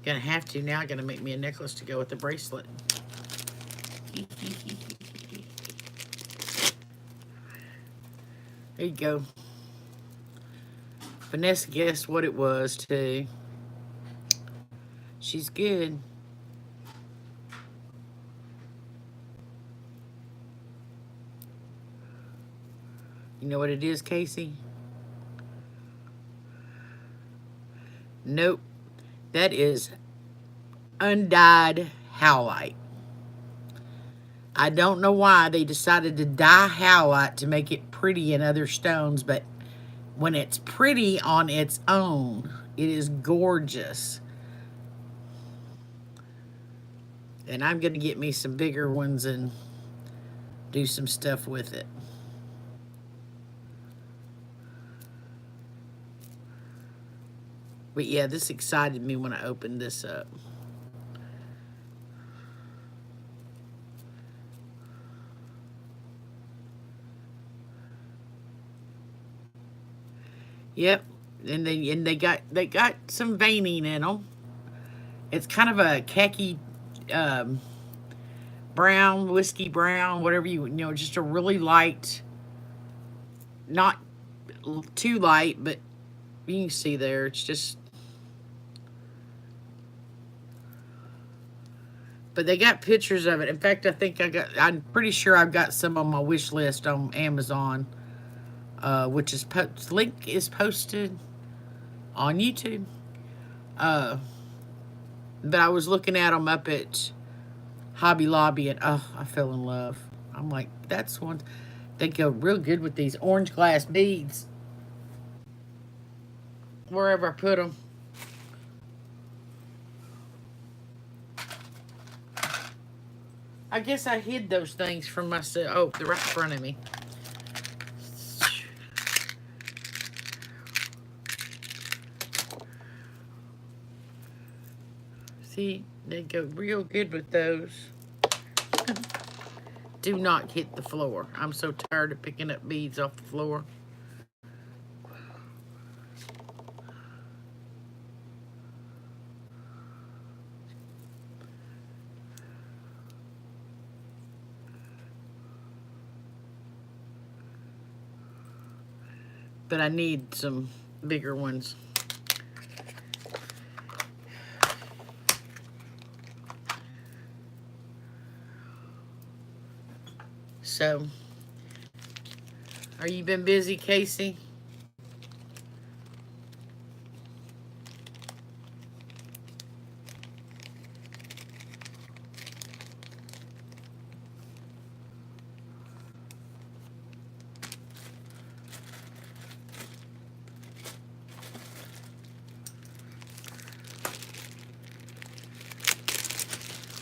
Gonna have to now. Gonna make me a necklace to go with the bracelet. There you go. Vanessa guessed what it was too. She's good. You know what it is, Casey? Nope. That is undyed howlite. I don't know why they decided to dye howlite to make it pretty in other stones, but when it's pretty on its own, it is gorgeous. And I'm going to get me some bigger ones and do some stuff with it. But yeah, this excited me when I opened this up. Yep, and they got some veining in them. It's kind of a khaki brown, whiskey brown, whatever you know, just a really light, not too light, but you can see there, it's just. But they got pictures of it. In fact, I'm pretty sure I've got some on my wish list on Amazon, which is link is posted on YouTube. But I was looking at them up at Hobby Lobby, and oh, I fell in love. I'm like, that's one. They go real good with these orange glass beads. Wherever I put them. I guess I hid those things from myself. Oh, they're right in front of me. See, they go real good with those. Do not hit the floor. I'm so tired of picking up beads off the floor. But I need some bigger ones. So, are you been busy, Casey?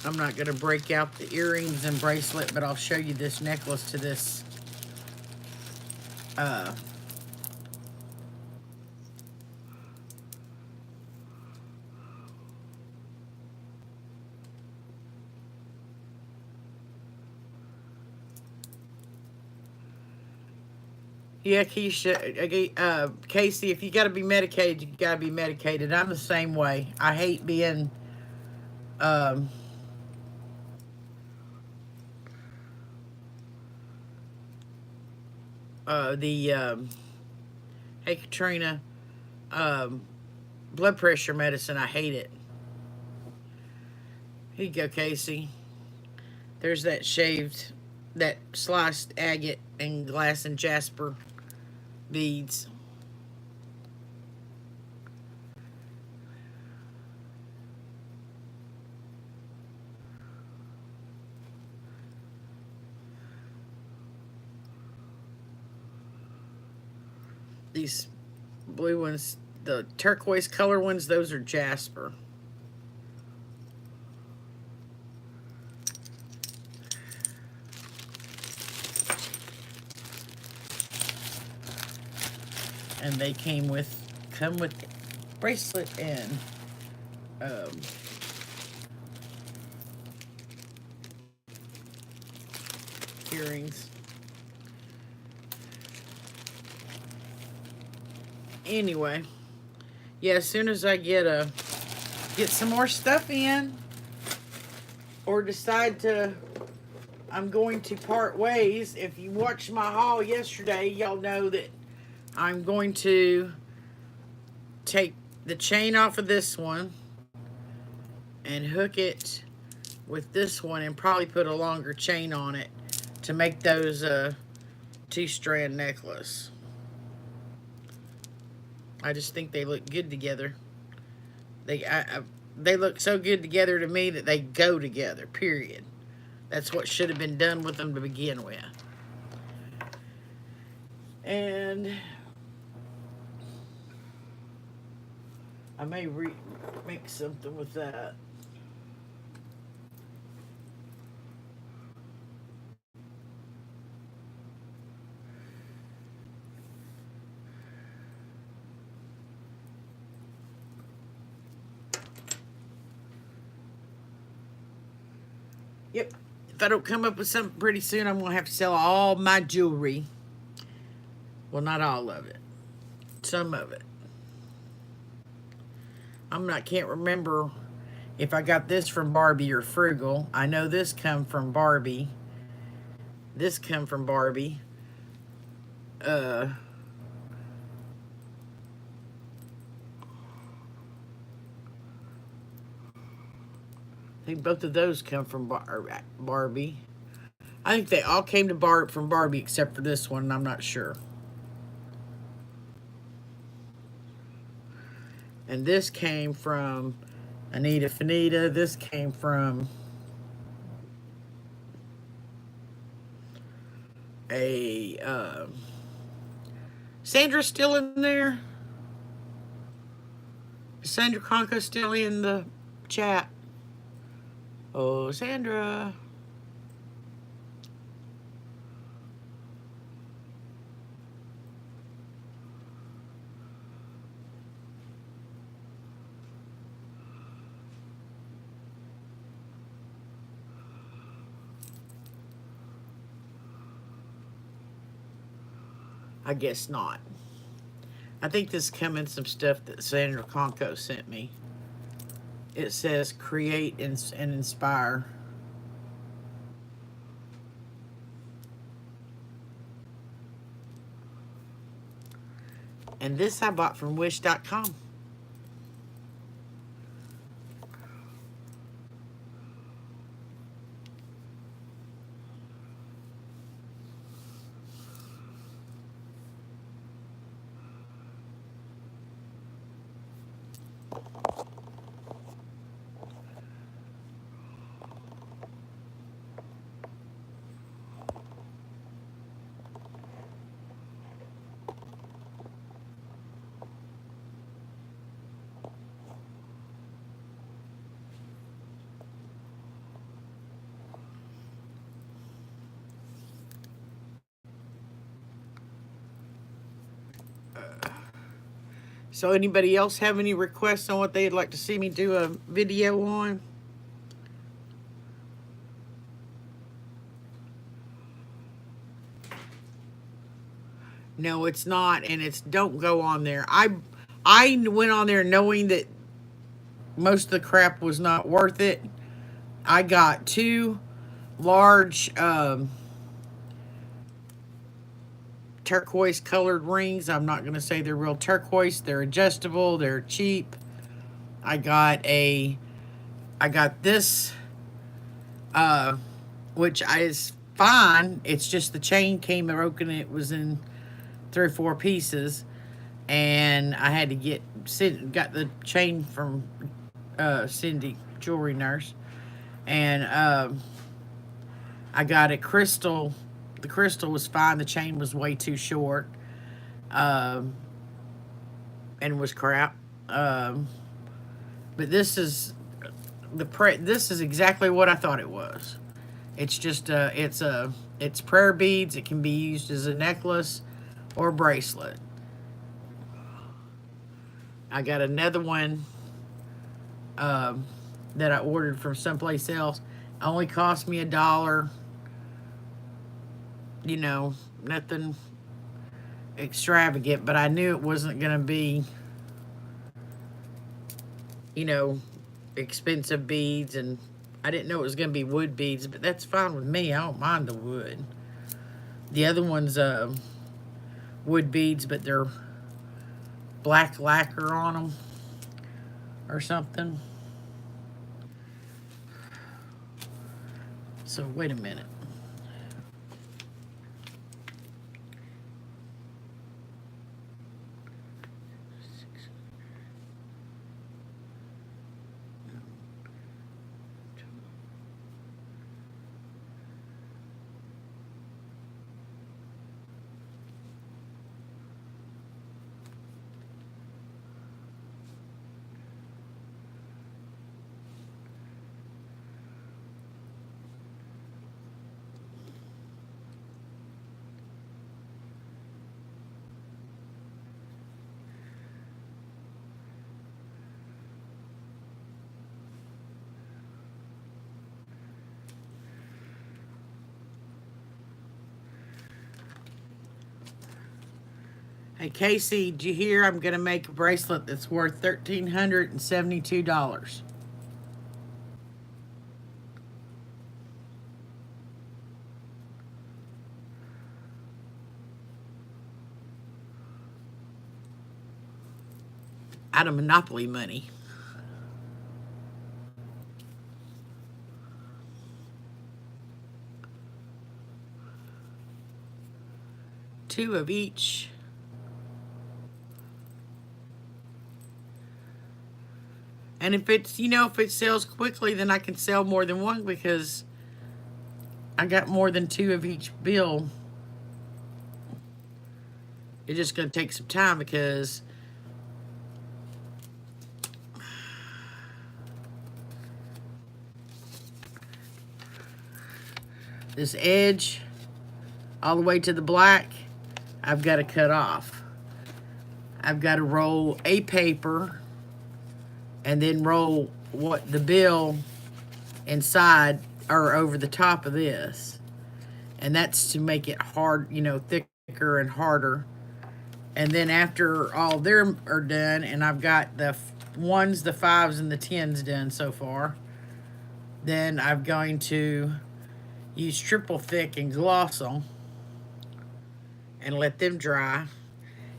I'm not going to break out the earrings and bracelet, but I'll show you this necklace to this yeah, Keisha, Casey, if you got to be medicated, you got to be medicated. I'm the same way. I hate being um, the hey Katrina, um, blood pressure medicine. I hate it. Here you go, Casey. There's that shaved, that sliced agate and glass and jasper beads. These blue ones, the turquoise color ones, those are jasper. And they come with bracelet and um, earrings. Anyway, yeah, as soon as I get some more stuff in, or decide to, I'm going to part ways. If you watched my haul yesterday, y'all know that I'm going to take the chain off of this one and hook it with this one and probably put a longer chain on it to make those two-strand necklace. I just think they look good together. They look so good together to me that they go together, period. That's what should have been done with them to begin with. And I may make something with that. Yep. If I don't come up with something pretty soon, I'm going to have to sell all my jewelry. Well, not all of it. Some of it. Can't remember if I got this from Barbie or Frugal. I know this come from Barbie. This come from Barbie. I think both of those come from Barbie. I think they all came to from Barbie except for this one, and I'm not sure. And this came from Anita Finita. This came from a Sandra's still in there. Is Sandra Conco still in the chat? Oh, Sandra. I guess not. I think this come in some stuff that Sandra Conco sent me. It says create and inspire. And this I bought from wish.com. So anybody else have any requests on what they'd like to see me do a video on? No, it's not, and it's don't go on there. I went on there knowing that most of the crap was not worth it. I got two large turquoise colored rings. I'm not going to say they're real turquoise. They're adjustable. They're cheap. I got this, which is fine. It's just the chain came broken. It was in 3 or 4 pieces, and I had to got the chain from Cindy, jewelry nurse, and I got a crystal. The crystal was fine. The chain was way too short, and was crap. But this is this is exactly what I thought it was. It's just it's prayer beads. It can be used as a necklace or a bracelet. I got another one that I ordered from someplace else. It only cost me $1. You know, nothing extravagant, but I knew it wasn't going to be, you know, expensive beads, and I didn't know it was going to be wood beads, but that's fine with me. I don't mind the wood. The other one's wood beads, but they're black lacquer on them or something. So wait a minute. Hey, Casey, did you hear I'm going to make a bracelet that's worth $1,372? Out of Monopoly money. Two of each. And if it's, you know, if it sells quickly, then I can sell more than one because I got more than 2 of each bill. It's just going to take some time because this edge all the way to the black, I've got to cut off. I've got to roll a paper and then roll the bill inside or over the top of this. And that's to make it hard, you know, thicker thicker and harder. And then after all them are done, and I've got the ones, the fives, and the tens done so far, then I'm going to use triple thick and gloss them and let them dry,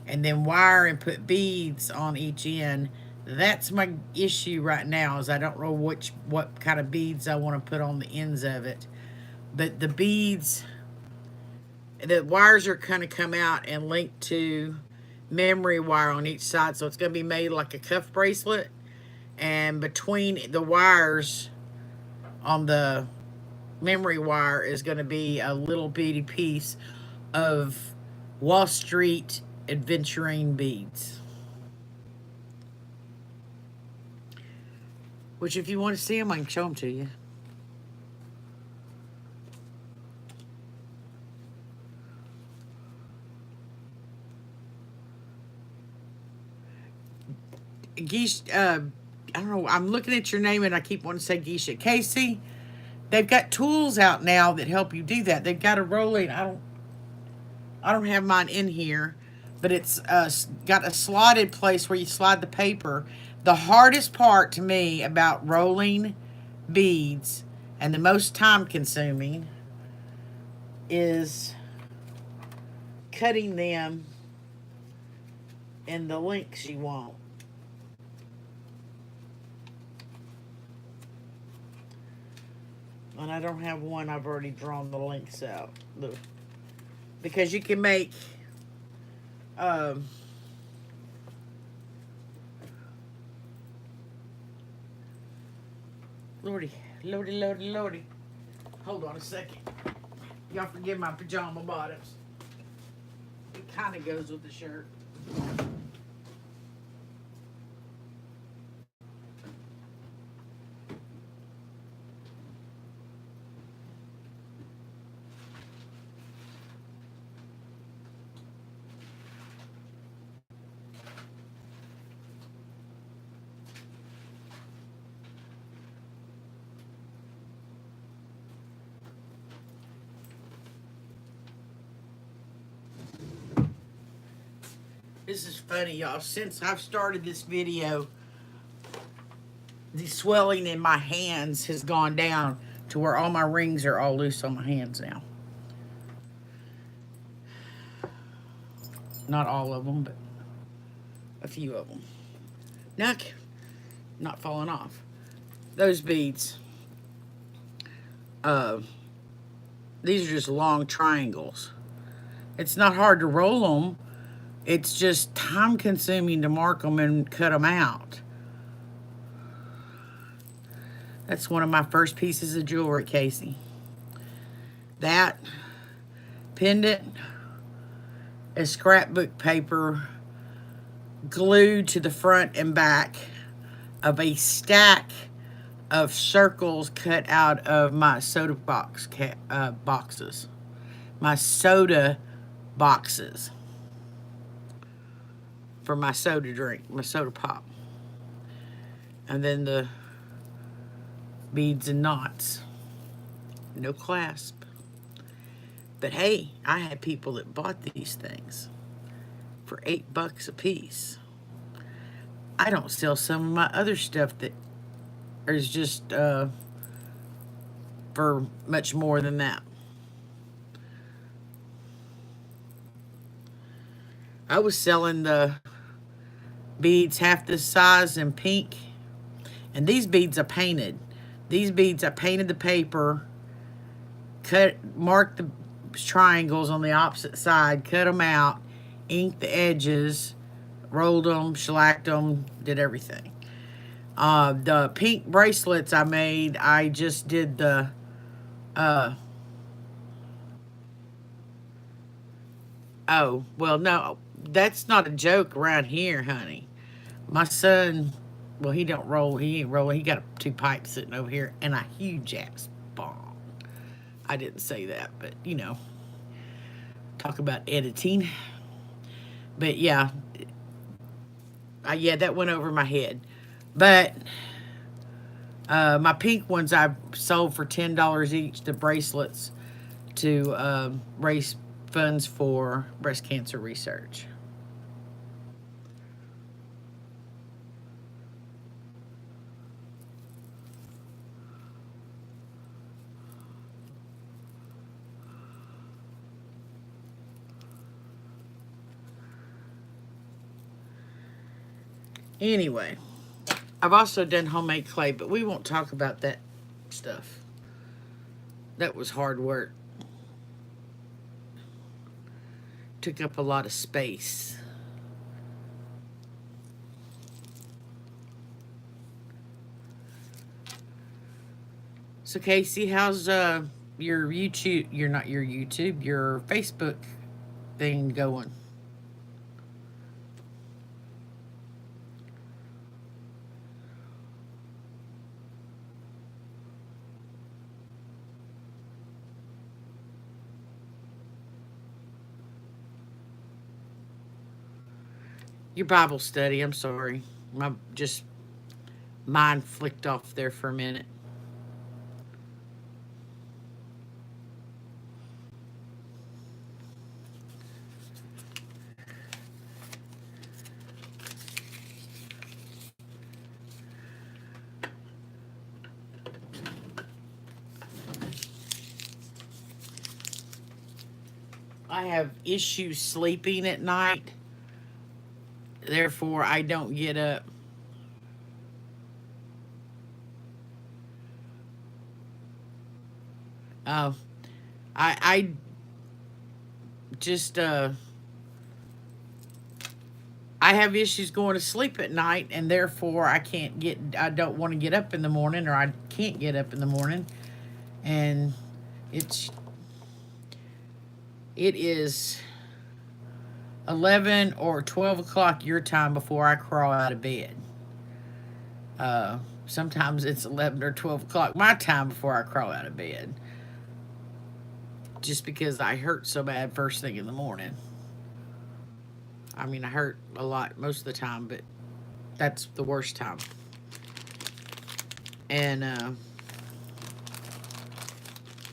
and then wire and put beads on each end. That's my issue right now, is I don't know what kind of beads I want to put on the ends of it. But the beads, the wires are going to come out and link to memory wire on each side, so it's going to be made like a cuff bracelet, and between the wires on the memory wire is going to be a little bitty piece of Wall Street adventuring beads, which if you want to see them, I can show them to you. Geesh, I don't know, I'm looking at your name and I keep wanting to say Geisha. Casey, they've got tools out now that help you do that. They've got a rolling, I don't have mine in here, but it's got a slotted place where you slide the paper. The hardest part to me about rolling beads, and the most time consuming, is cutting them in the lengths you want. And I don't have one, I've already drawn the lengths out. Because you can make Lordy. Hold on a second. Y'all forgive my pajama bottoms. It kind of goes with the shirt. This is funny, y'all. Since I've started this video, the swelling in my hands has gone down to where all my rings are all loose on my hands now. Not all of them, but a few of them. Not falling off. Those beads, these are just long triangles. It's not hard to roll them. It's just time consuming to mark them and cut them out. That's one of my first pieces of jewelry, Casey. That pendant is scrapbook paper glued to the front and back of a stack of circles cut out of my soda boxes. My soda boxes. For my soda drink, my soda pop. And then the beads and knots. No clasp. But hey, I had people that bought these things for $8 a piece. I don't sell some of my other stuff that is just for much more than that. I was selling the beads half this size in pink, and these beads are painted. These beads, I painted the paper, marked the triangles on the opposite side, cut them out, inked the edges, rolled them, shellacked them, did everything. The pink bracelets I made, I just did the oh, well, no, that's not a joke around here, honey. My son, well, he don't roll. He ain't rolling. He got 2 pipes sitting over here and a huge ass bong. I didn't say that, but, you know, talk about editing. But, yeah, yeah, that went over my head. But my pink ones I sold for $10 each, the bracelets, to raise funds for breast cancer research. Anyway, I've also done homemade clay, but we won't talk about that stuff. That was hard work. Took up a lot of space. So Casey, how's your YouTube? You're not your YouTube, your Facebook thing going? Your Bible study. I'm sorry, my just mind flicked off there for a minute. I have issues sleeping at night, therefore I don't get up. Uh, I just I have issues going to sleep at night, and therefore I don't want to get up in the morning, or I can't get up in the morning, and it's it is 11 or 12 o'clock your time before I crawl out of bed. Sometimes it's 11 or 12 o'clock my time before I crawl out of bed, just because I hurt so bad first thing in the morning. I mean, I hurt a lot most of the time, but that's the worst time. And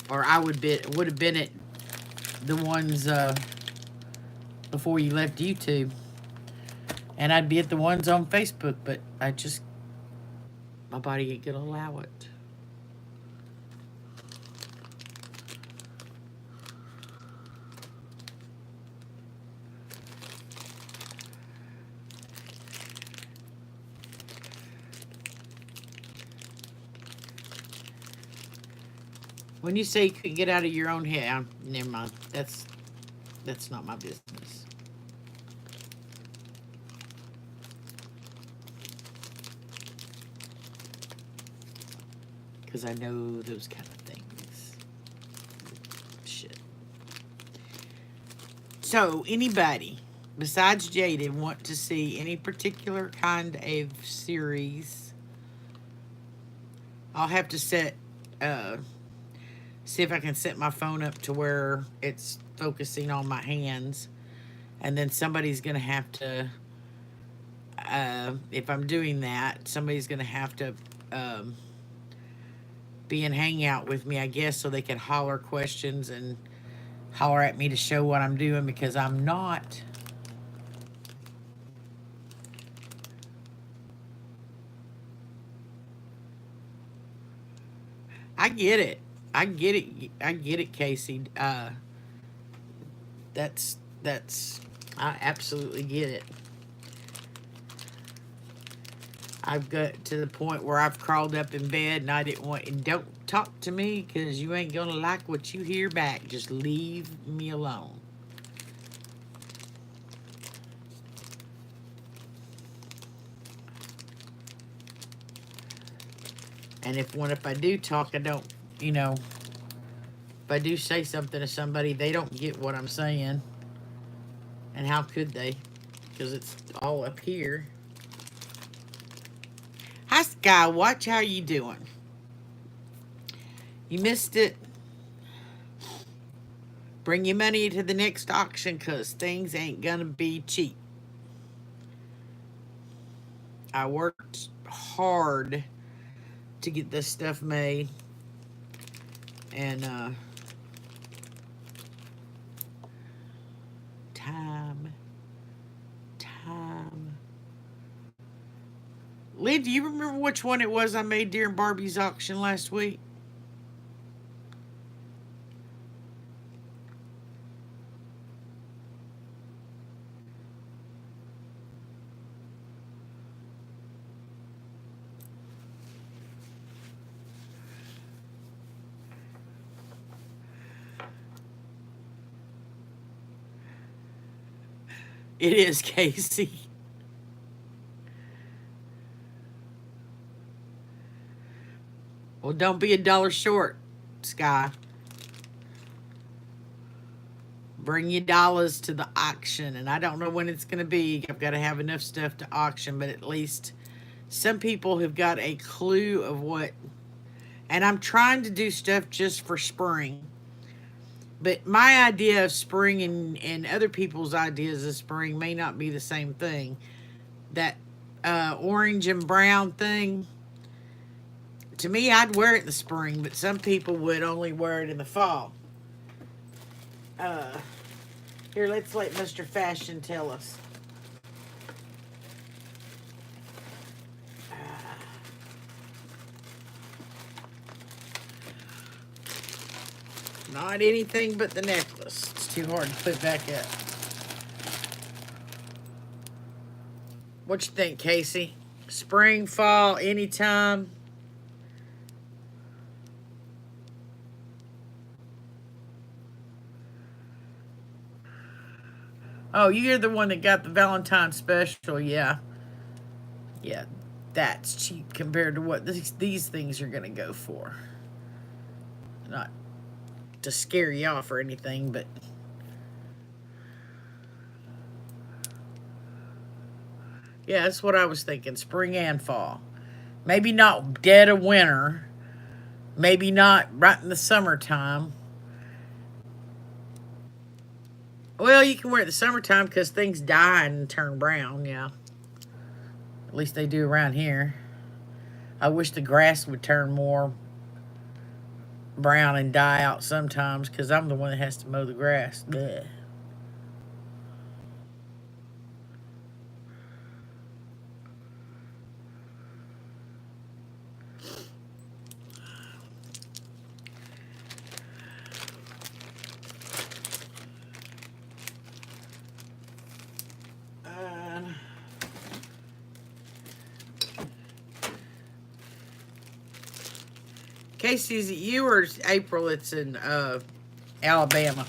or I would have been at the ones before you left YouTube, and I'd be at the ones on Facebook, but I just my body ain't gonna allow it. When you say you couldn't get out of your own head, never mind. That's not my business. Because I know those kind of things. Shit. So, anybody besides Jada want to see any particular kind of series? I'll have to see if I can set my phone up to where it's focusing on my hands, and then somebody's gonna have to. If I'm doing that, somebody's gonna have to be in Hangout with me, I guess, so they can holler questions and holler at me to show what I'm doing, because I'm not. I get it. I get it. I get it, Casey. That's. I absolutely get it. I've got to the point where I've crawled up in bed and I didn't want. And don't talk to me, because you ain't gonna like what you hear back. Just leave me alone. And if I do talk, I don't, if I do say something to somebody, they don't get what I'm saying. And how could they? Because it's all up here. Hi, Sky. Watch how you doing. You missed it. Bring your money to the next auction, because things ain't gonna be cheap. I worked hard to get this stuff made, and Time. Time. Lynn, do you remember which one it was I made during Barbie's auction last week? It is, Casey. Well, don't be $1 short, Sky. Bring your dollars to the auction, and I don't know when it's going to be. I've got to have enough stuff to auction, but at least some people have got a clue of what. And I'm trying to do stuff just for spring. But my idea of spring and other people's ideas of spring may not be the same thing. That orange and brown thing, to me, I'd wear it in the spring, but some people would only wear it in the fall. Uh, Here, let's let Mr. Fashion tell us. Not anything but the necklace. It's too hard to put back up. What you think, Casey? Spring, fall, anytime? Oh, you're the one that got the Valentine special, yeah. Yeah, that's cheap compared to what these things are going to go for. Not to scare you off or anything, but yeah, that's what I was thinking. Spring and fall. Maybe not dead of winter. Maybe not right in the summertime. Well, you can wear it in the summertime because things die and turn brown, yeah. At least they do around here. I wish the grass would turn more brown and die out sometimes because I'm the one that has to mow the grass. Blech. Uh, Casey, is it you or is April? It's in Alabama.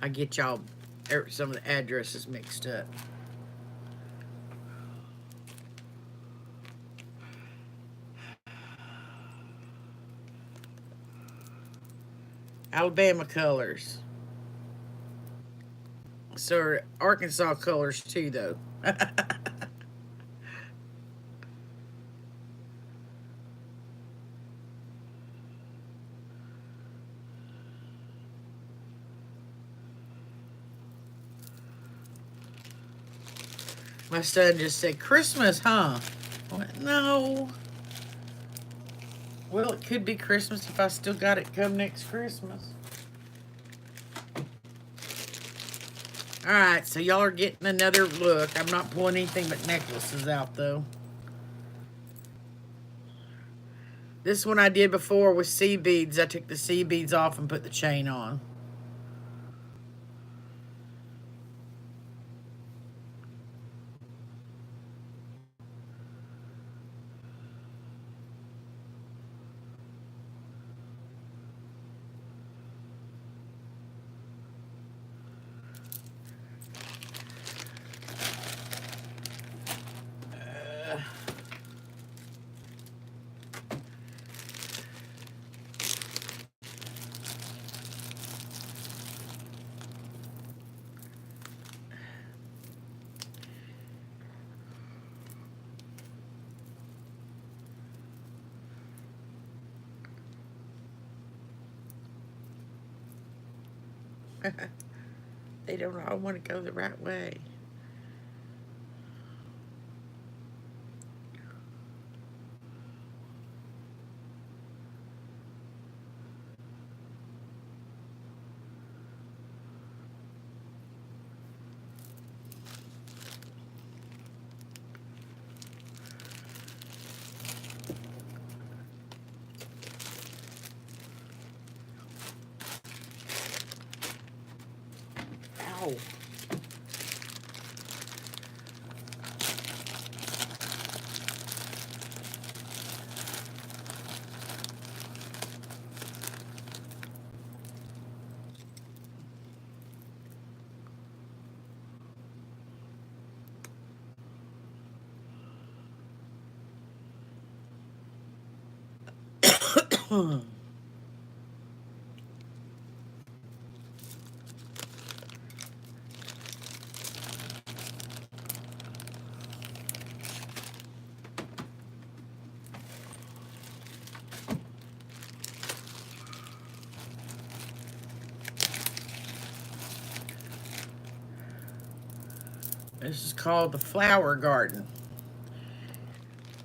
I get y'all some of the addresses mixed up. Alabama colors. So Arkansas colors too, though. My son just said, Christmas, huh? I went, no. Well, it could be Christmas if I still got it come next Christmas. All right, so y'all are getting another look. I'm not pulling anything but necklaces out, though. This one I did before with sea beads. I took the sea beads off and put the chain on. They don't all want to go the right way. Ow. This is called the flower garden.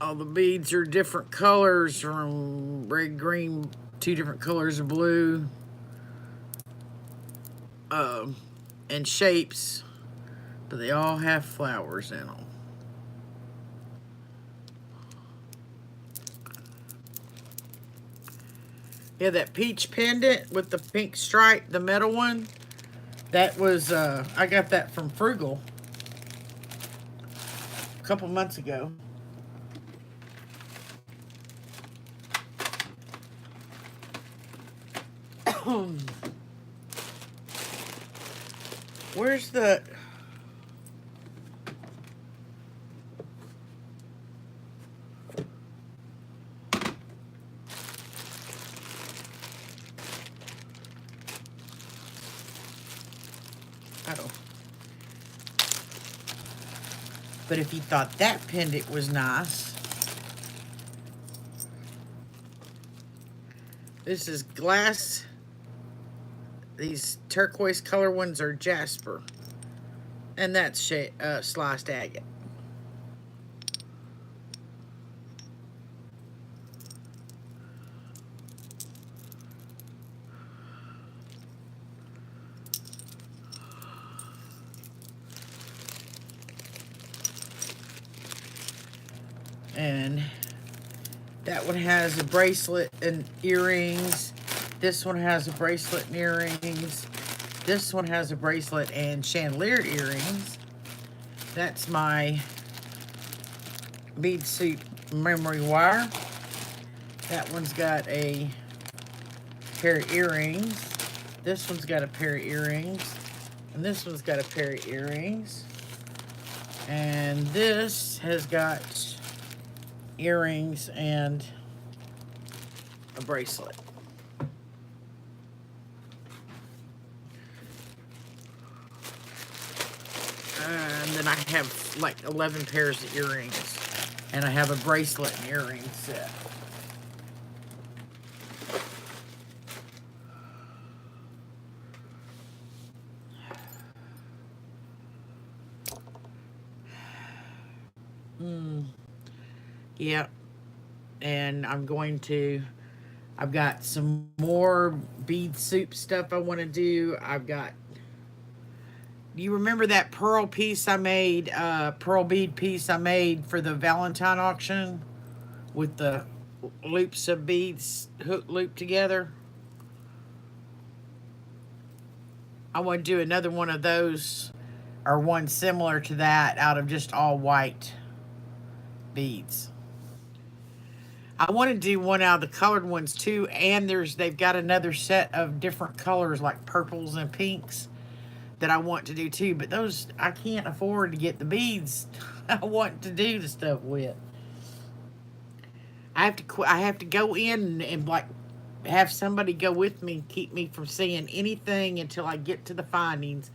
All the beads are different colors, from red, green, 2 different colors of blue, and shapes, but they all have flowers in them. Yeah, that peach pendant with the pink stripe, the metal one, that was, I got that from Frugal a couple months ago. Where's the... Oh. But if you thought that pendant was nice, this is glass. These turquoise color ones are jasper, and that's sliced agate. And that one has a bracelet and earrings. This one has a bracelet and earrings. This one has a bracelet and chandelier earrings. That's my bead soup memory wire. That one's got a pair of earrings. This one's got a pair of earrings. And this one's got a pair of earrings. And this has got earrings and a bracelet. And then I have like 11 pairs of earrings. And I have a bracelet and earring set. Yep. And I've got some more bead soup stuff I want to do. Do you remember that pearl piece I made, pearl bead piece I made for the Valentine auction with the loops of beads hook looped together? I want to do another one of those, or one similar to that, out of just all white beads. I want to do one out of the colored ones too, and they've got another set of different colors like purples and pinks that I want to do too, but those I can't afford to get the beads I want to do the stuff with. I have to go in and like have somebody go with me, keep me from seeing anything until I get to the findings,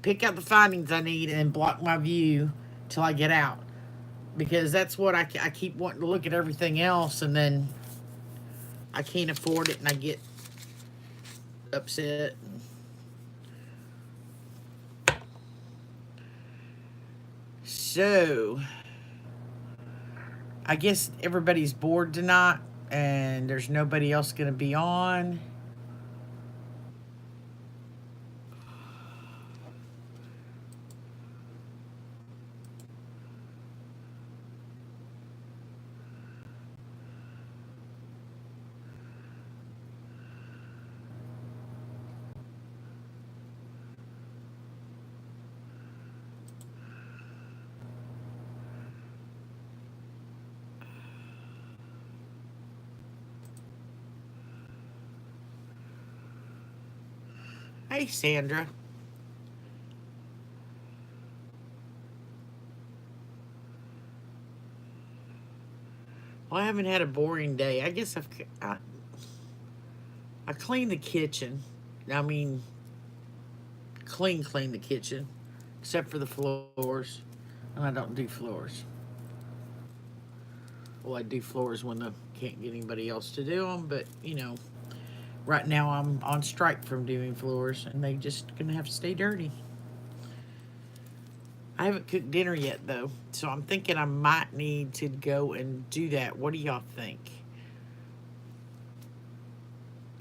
pick out the findings I need, and block my view till I get out, because that's what I keep wanting to look at everything else, and then I can't afford it and I get upset. So I guess everybody's bored tonight and there's nobody else going to be on. Hey, Sandra. Well, I haven't had a boring day. I guess I cleaned the kitchen. I mean, clean the kitchen, except for the floors, and I don't do floors. Well, I do floors when I can't get anybody else to do them, but right now I'm on strike from doing floors, and they just gonna have to stay dirty. I haven't cooked dinner yet though, so I'm thinking I might need to go and do that. What do y'all think?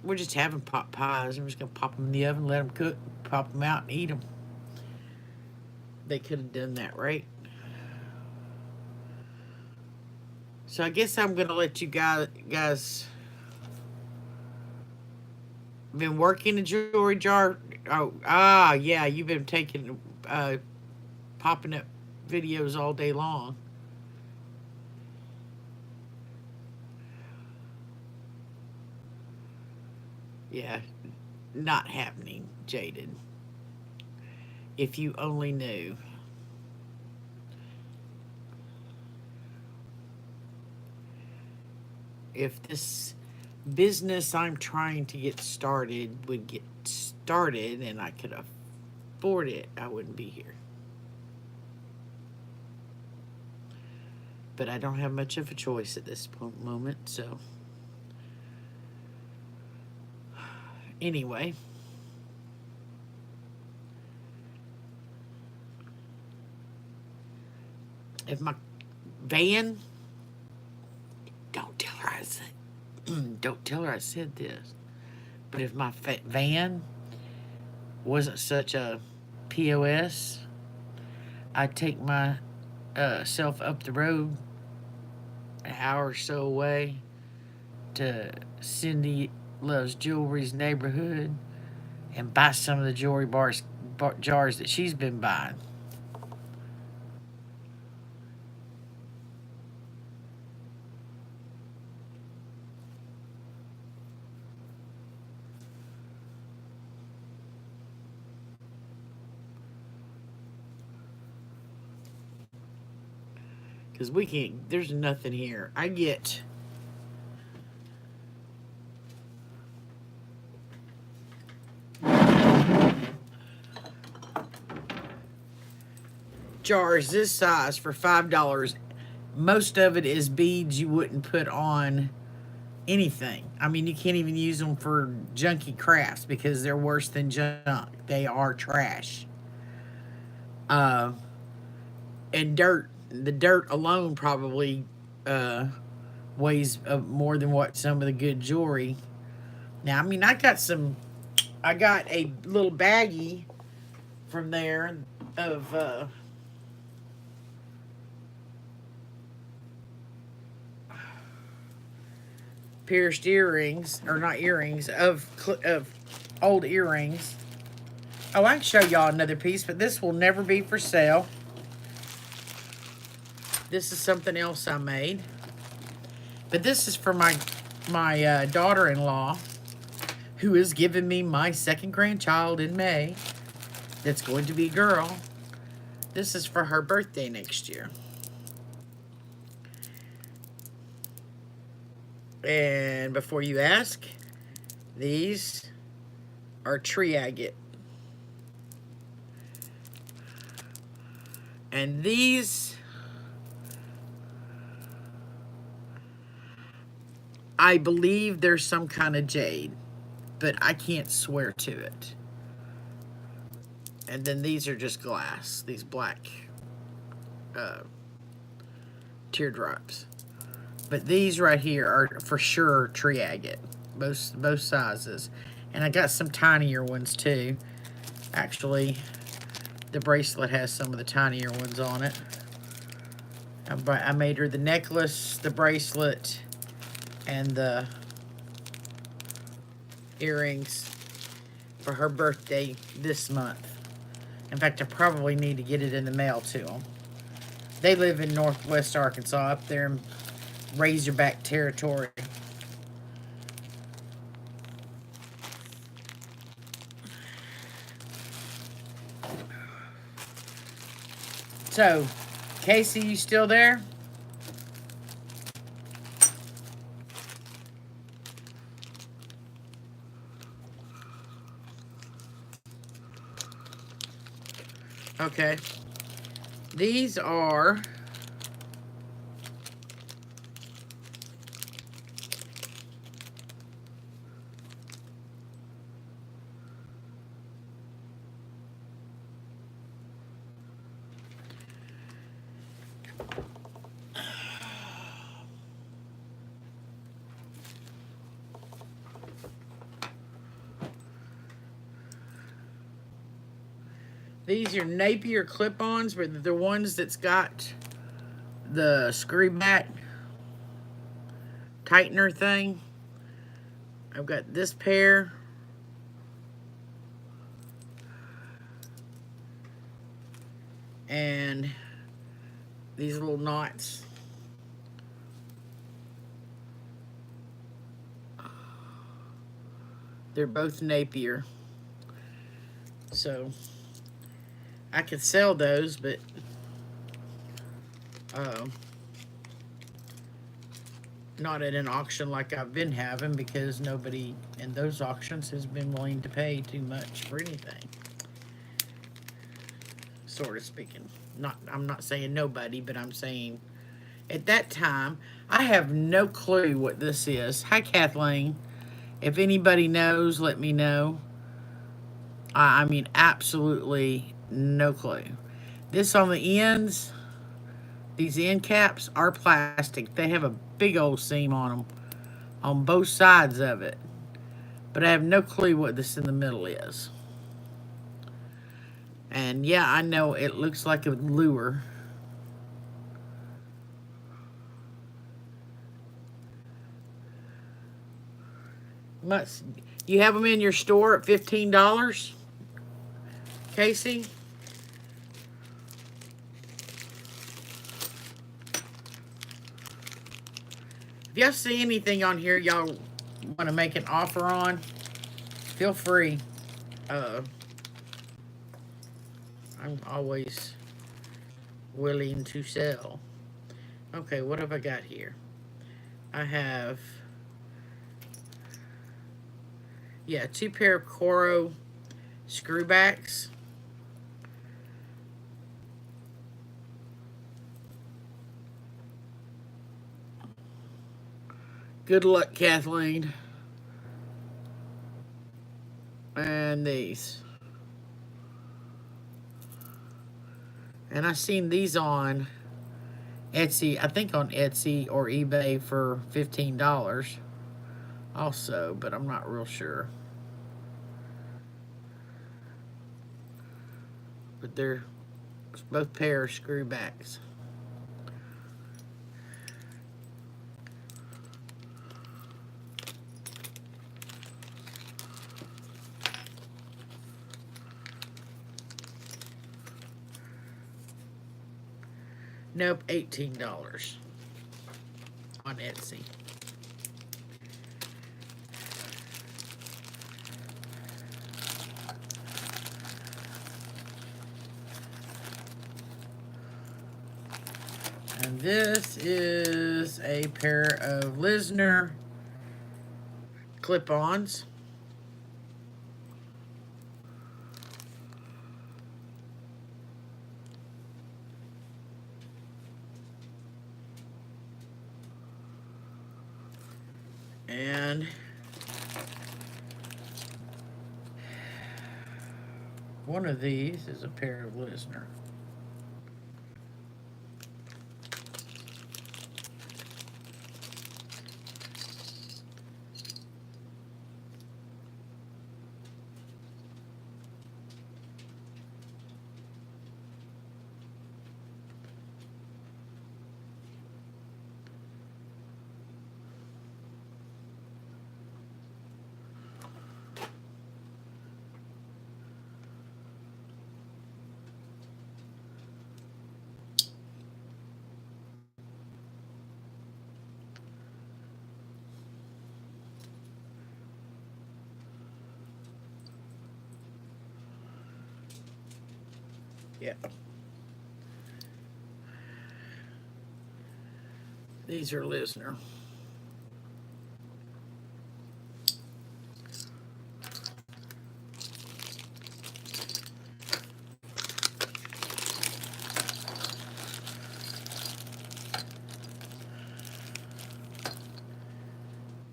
We're just having pot pies. I'm just gonna pop them in the oven, let them cook, pop them out, and eat them. They could have done that, right? So I guess I'm gonna let you guys been working the jewelry jar. Oh, yeah, you've been taking popping up videos all day long. Yeah, not happening, Jaded. If you only knew. If this business I'm trying to get started would get started and I could afford it, I wouldn't be here. But I don't have much of a choice at this moment, so. Anyway, if my van, don't tell her I said, don't tell her I said this, but if my van wasn't such a POS, I'd take my self up the road an hour or so away to Cindy Loves Jewelry's neighborhood and buy some of the jars that she's been buying. Because we can't, there's nothing here. I get jars this size for $5. Most of it is beads you wouldn't put on anything. I mean, you can't even use them for junky crafts because they're worse than junk. They are trash. Uh, and dirt. The dirt alone probably uh, weighs more than what some of the good jewelry. Now, I mean, I got a little baggie from there of pierced earrings, or not earrings, of old earrings. Oh, I can show y'all another piece, but this will never be for sale. This is something else I made. But this is for my daughter-in-law, who is giving me my second grandchild in May. That's going to be a girl. This is for her birthday next year. And before you ask, these are tree agate. And these, I believe there's some kind of jade, but I can't swear to it. And then these are just glass, these black uh, teardrops. But these right here are for sure tree agate, both sizes. And I got some tinier ones too. Actually, the bracelet has some of the tinier ones on it. I made her the necklace, the bracelet, and the earrings for her birthday this month. In fact, I probably need to get it in the mail to them. They live in Northwest Arkansas, up there in Razorback territory. So, Casey, you still there? Okay. These are these are Napier clip-ons, but the ones that's got the screw back tightener thing. I've got this pair. And these little knots. They're both Napier. So I could sell those, but not at an auction like I've been having, because nobody in those auctions has been willing to pay too much for anything. Sort of speaking. I'm not saying nobody, but I'm saying at that time, I have no clue what this is. Hi, Kathleen. If anybody knows, let me know. I mean, absolutely no clue. This on the ends, these end caps are plastic. They have a big old seam on them on both sides of it. But I have no clue what this in the middle is. And yeah, I know it looks like a lure. You have them in your store at $15, Casey? If y'all see anything on here y'all want to make an offer on, feel free. I'm always willing to sell. Okay, what have I got here? I have, yeah, 2 pair of Coro screwbacks. Good luck, Kathleen. And these. And I seen these on Etsy, I think on Etsy or eBay for $15 also, but I'm not real sure. But they're both pair of screwbacks. Nope, $18 on Etsy. And this is a pair of Lisner clip-ons. And one of these is a pair of Lisner. Yeah. These are Lisner.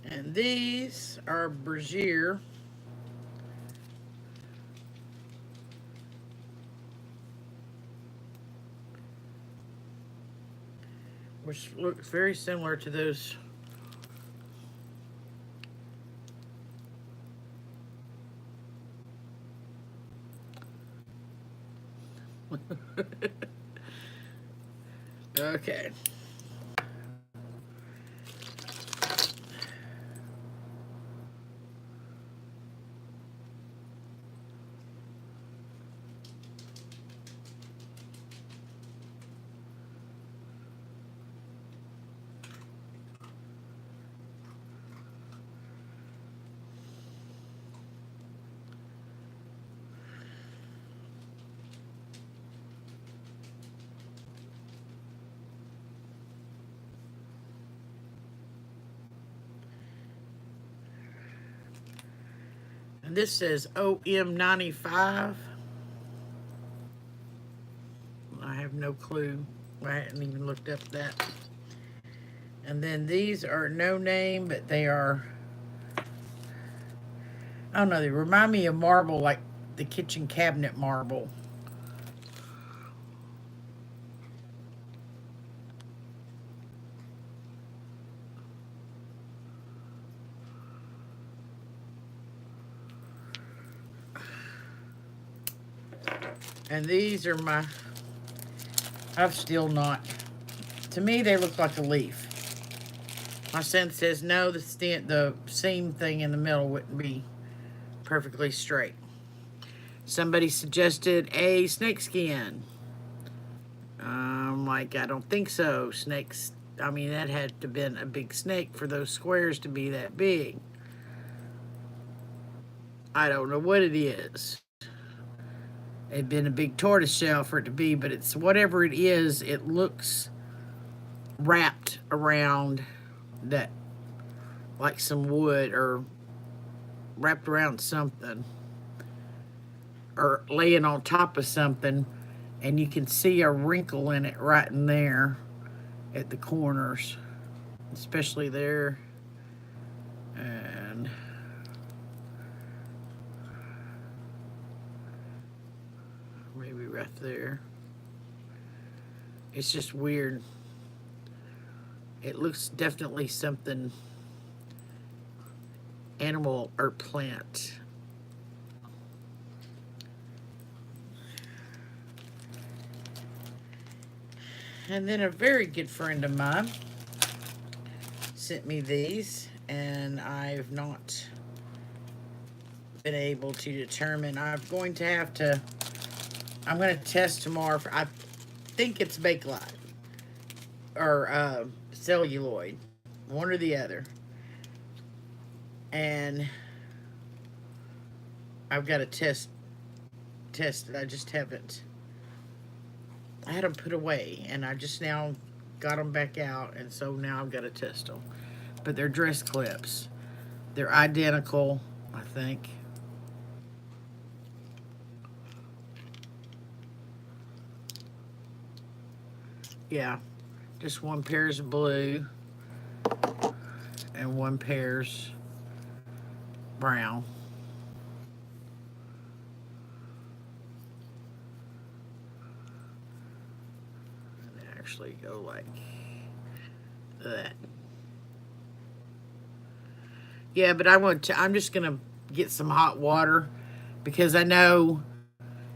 And these are Brazier. Which looks very similar to those. Okay. And this says OM95. I have no clue. I hadn't even looked up that. And then these are no name, but they are, I don't know, they remind me of marble, like the kitchen cabinet marble. And these are my, I've still not, to me they look like a leaf. My son says no, the seam thing in the middle wouldn't be perfectly straight. Somebody suggested a snake skin. I'm like, I don't think so. Snakes, I mean, that had to have been a big snake for those squares to be that big. I don't know what it is. It'd been a big tortoise shell for it to be, but it's whatever it is, it looks wrapped around that, like some wood, or wrapped around something, or laying on top of something, and you can see a wrinkle in it right in there at the corners, especially there, and maybe right there. It's just weird. It looks definitely something animal or plant. And then a very good friend of mine sent me these, and I've not been able to determine. I'm going to test tomorrow. I think it's Bakelite or celluloid, one or the other. And I've got to test it. I just haven't. I had them put away, and I just now got them back out, and so now I've got to test them. But they're dress clips. They're identical, I think. Yeah, just one pair's blue and one pair's brown. And they actually go like that. Yeah, but I'm just gonna get some hot water because I know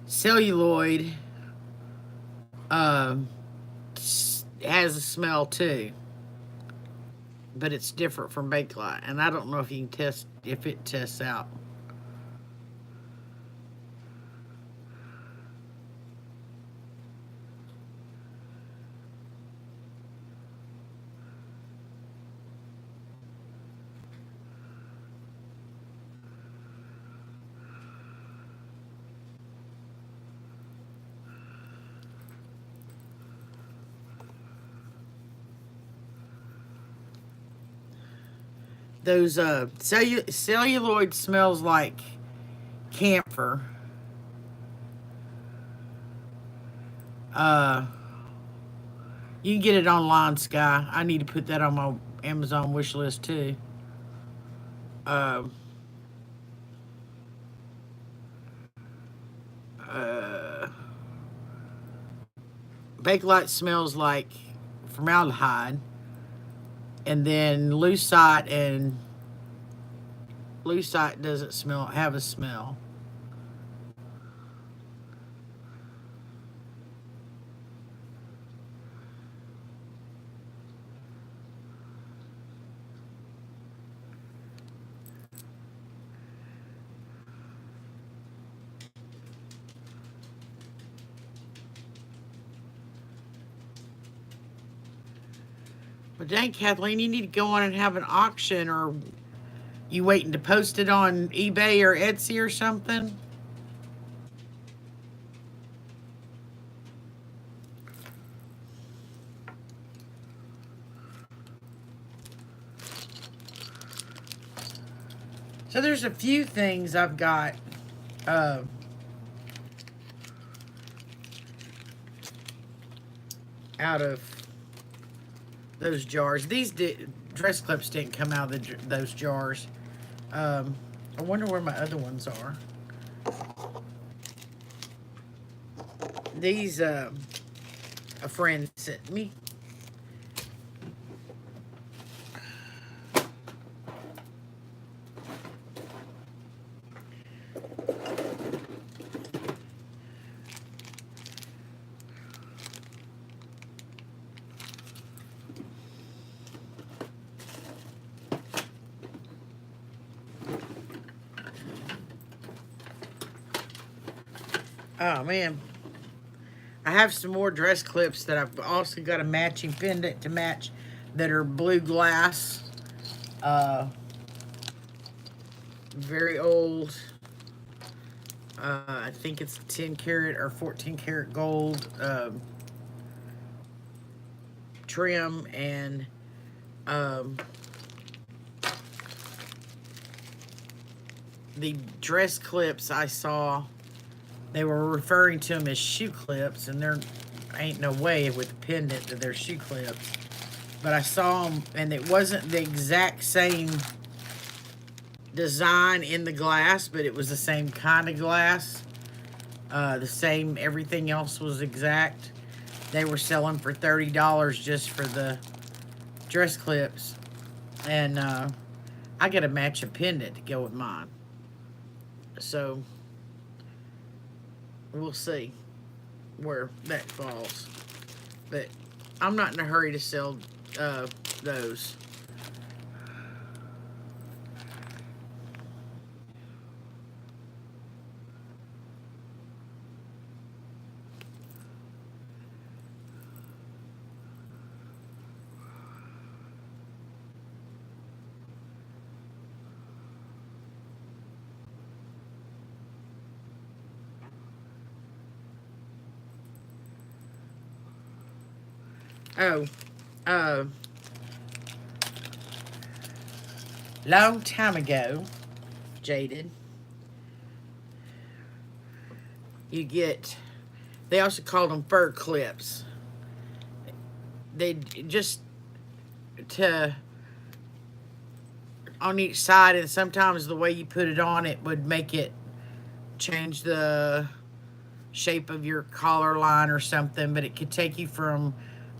celluloid um, has a smell too, but it's different from Bakelite, and I don't know if you can test if it tests out. Those celluloid smells like camphor. You can get it online, Sky. I need to put that on my Amazon wish list too. Uh, uh, Bakelite smells like formaldehyde, and then lucite doesn't have a smell. But dang, Kathleen, you need to go on and have an auction, or you waiting to post it on eBay or Etsy or something? So there's a few things I've got uh, out of those jars. Dress clips didn't come out of those jars. I wonder where my other ones are. These a friend sent me. Oh man, I have some more dress clips that I've also got a matching pendant to match that are blue glass. Uh, Very old. I think it's 10 karat or 14 karat gold trim, and um, the dress clips I saw, they were referring to them as shoe clips, and there ain't no way with the pendant that they're shoe clips. But I saw them, and it wasn't the exact same design in the glass, but it was the same kind of glass. The same, everything else was exact. They were selling for $30 just for the dress clips. And I got to match a pendant to go with mine. So we'll see where that falls. But I'm not in a hurry to sell those. Oh, uh, long time ago, Jaded, you get, they also called them fur clips. They just to on each side, and sometimes the way you put it on it would make it change the shape of your collar line or something, but it could take you from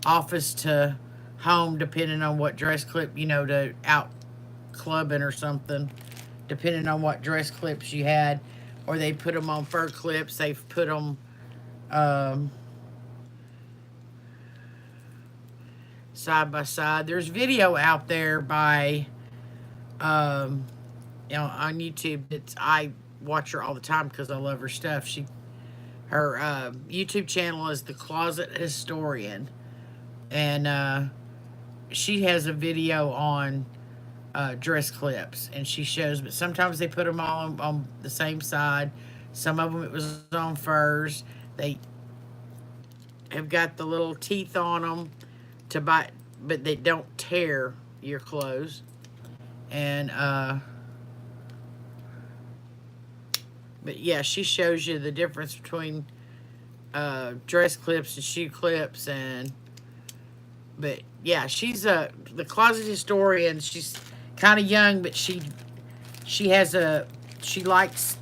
office to home depending on what dress clip, to out clubbing or something, depending on what dress clips you had. Or they put them on fur clips. They've put them um, side by side. There's video out there by um, on YouTube. I watch her all the time because I love her stuff. Her YouTube channel is The Closet Historian, and she has a video on dress clips, and she shows. But sometimes they put them all on the same side. Some of them it was on furs. They have got the little teeth on them to bite, but they don't tear your clothes. And but yeah, she shows you the difference between dress clips and shoe clips. And but yeah, she's the closet historian. She's kind of young, but she has a she likes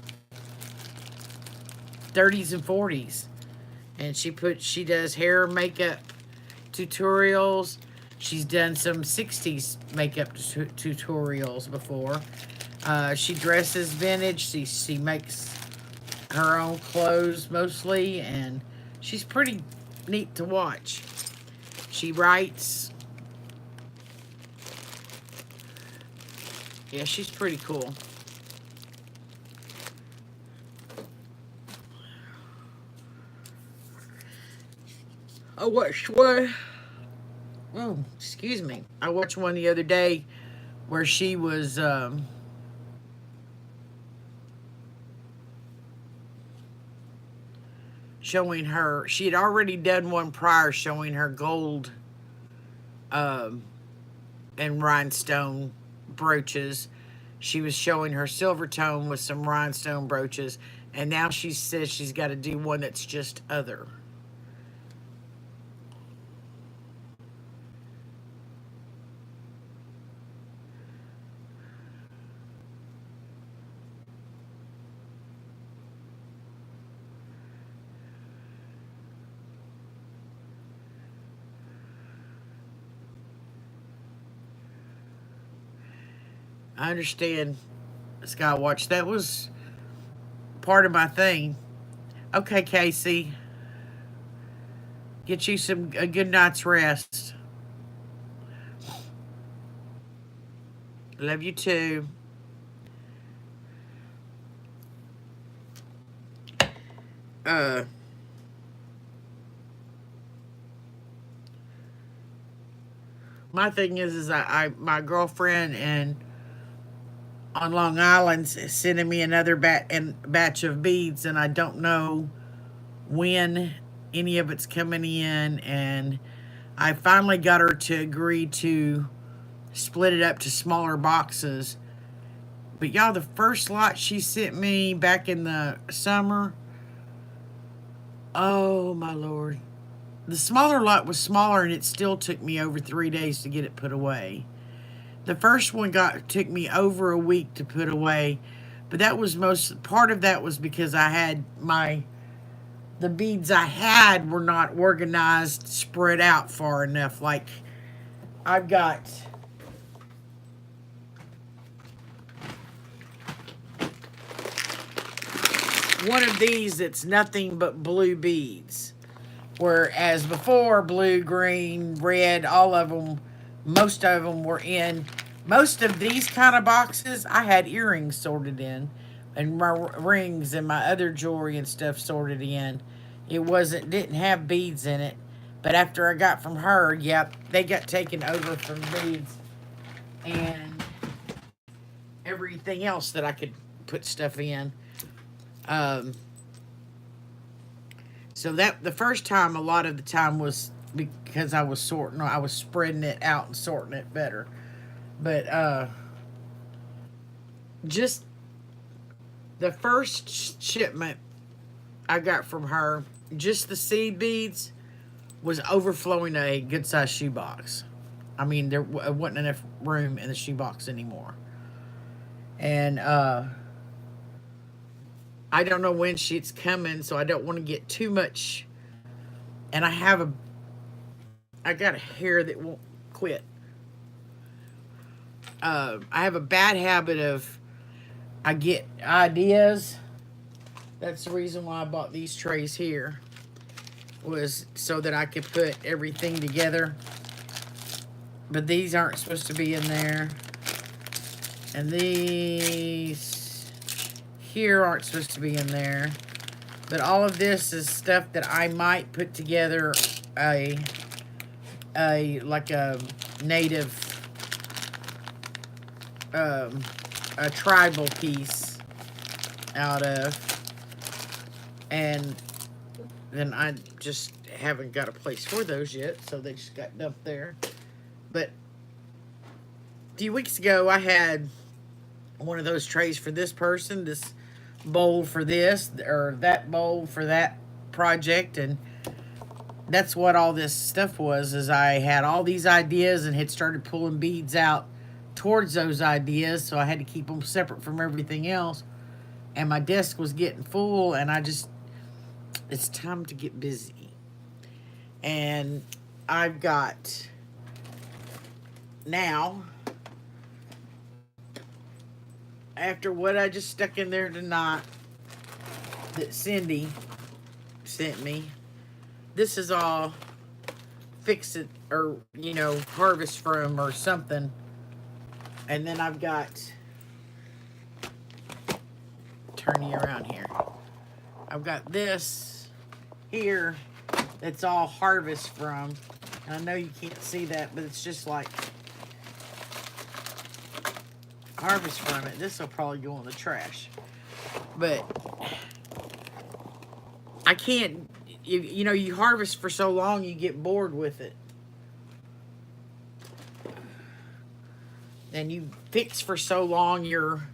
30s and 40s, and she does hair and makeup tutorials. She's done some 60s makeup tutorials before. She dresses vintage. She makes her own clothes mostly, and she's pretty neat to watch. She writes. Yeah, she's pretty cool. I watched one. Oh, excuse me. I watched one the other day where she was showing her. She had already done one prior showing her gold um, and rhinestone brooches. She was showing her silver tone with some rhinestone brooches, and now she says she's got to do one that's just other. I understand, Skywatch. That was part of my thing. Okay, Casey, get you some a good night's rest. Love you too. Uh, my thing is I my girlfriend and on Long Island sending me another batch of beads, and I don't know when any of it's coming in. And I finally got her to agree to split it up to smaller boxes. But y'all, the first lot she sent me back in the summer, oh my lord. The smaller lot was smaller and it still took me over 3 days to get it put away. The first one took me over a week to put away, but that was most part of that was because I had the beads I had were not organized, spread out far enough. Like I've got one of these that's nothing but blue beads. Whereas before, blue, green, red, all of them, most of them were in. Most of these kind of boxes, I had earrings sorted in, and my rings and my other jewelry and stuff sorted in. It didn't have beads in it. But after I got from her, yep, they got taken over from beads and everything else that I could put stuff in. Um, So that the first time, a lot of the time was because I was spreading it out and sorting it better. But just the first shipment I got from her, just the seed beads was overflowing a good sized shoebox. I mean, there wasn't enough room in the shoebox anymore. And I don't know when she's coming, so I don't want to get too much. And I got a hair that won't quit. I have a bad habit of I get ideas. That's the reason why I bought these trays here, was so that I could put everything together. But these aren't supposed to be in there, and these here aren't supposed to be in there. But all of this is stuff that I might put together a like a native um, a tribal piece out of, and then I just haven't got a place for those yet, so they just got dumped there. But few weeks ago, I had one of those trays for this person, this bowl for this, or that bowl for that project, and that's what all this stuff was. Is I had all these ideas and had started pulling beads out towards those ideas, so I had to keep them separate from everything else. And my desk was getting full, and it's time to get busy. And I've got now, after what I just stuck in there tonight that Cindy sent me, this is all fix it, or harvest from or something. And then I've got, turn you around here, I've got this here that's all harvest from. And I know you can't see that, but it's just like harvest from it. This will probably go in the trash, but I can't. You harvest for so long, you get bored with it, and you fix for so long, your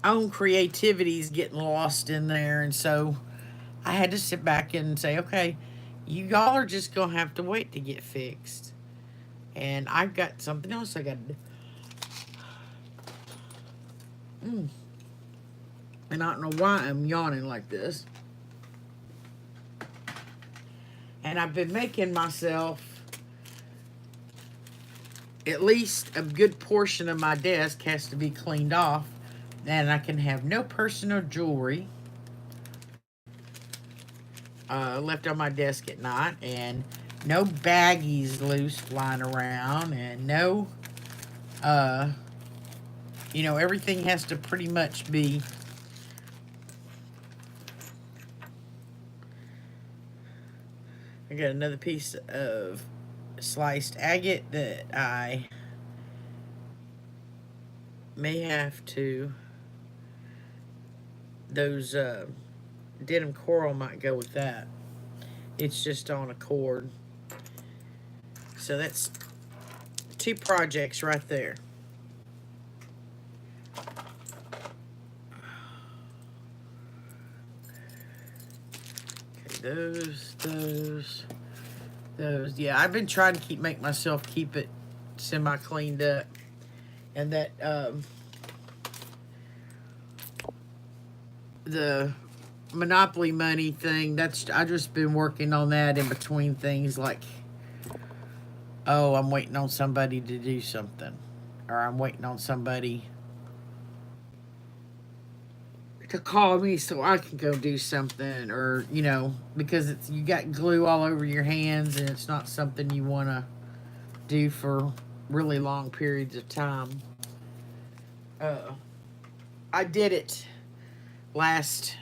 own creativity is getting lost in there. And so I had to sit back and say, okay, you all are just gonna have to wait to get fixed, and I've got something else I got to do. And I don't know why I'm yawning like this. And I've been making myself, at least a good portion of my desk has to be cleaned off, and I can have no personal jewelry left on my desk at night, and no baggies loose flying around, and no, everything has to pretty much be I got another piece of sliced agate that I may have to, those denim coral might go with that. It's just on a cord. So that's 2 projects right there. Okay, those. Yeah, I've been trying to make myself keep it semi cleaned up. And that the Monopoly money thing, I just been working on that in between things, like, oh, I'm waiting on somebody to do something, or I'm waiting on somebody to call me so I can go do something, or because you got glue all over your hands, and it's not something you want to do for really long periods of time. I did it last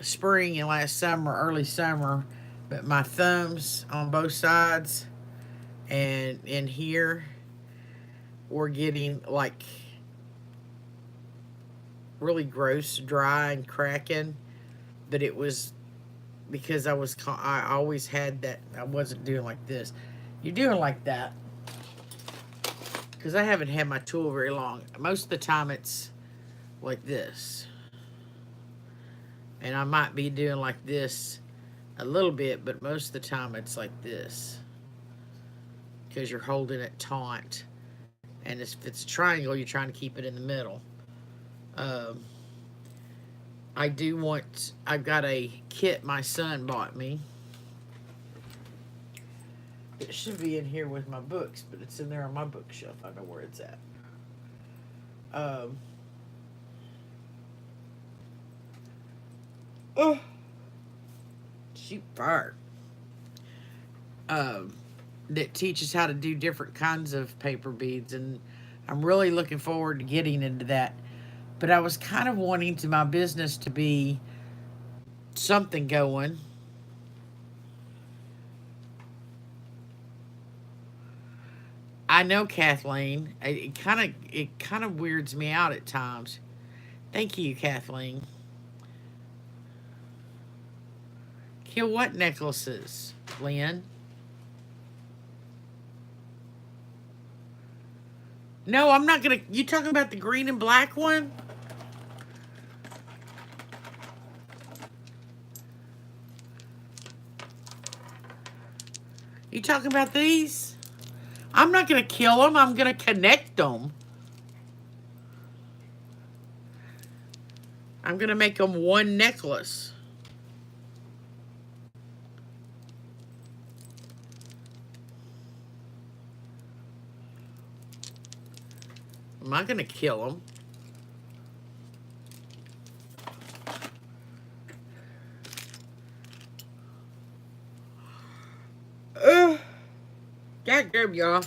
spring and last summer, early summer, but my thumbs on both sides and in here were getting like really gross, dry, and cracking. But it was because I always had that. I wasn't doing like this. You're doing like that because I haven't had my tool very long. Most of the time it's like this, and I might be doing like this a little bit, but most of the time it's like this because you're holding it taut, and if it's a triangle, you're trying to keep it in the middle. I've got a kit my son bought me. It should be in here with my books, but it's in there on my bookshelf. I know where it's at. Oh, shoot fire. That teaches how to do different kinds of paper beads, and I'm really looking forward to getting into that. But I was kind of wanting my business to be something going. I know, Kathleen. It kind of weirds me out at times. Thank you, Kathleen. Kill what necklaces, Lynn? No, I'm not gonna. You talking about the green and black one? You talking about these? I'm not gonna kill them. I'm gonna connect them. I'm gonna make them one necklace. I'm not gonna kill them. God damn, y'all.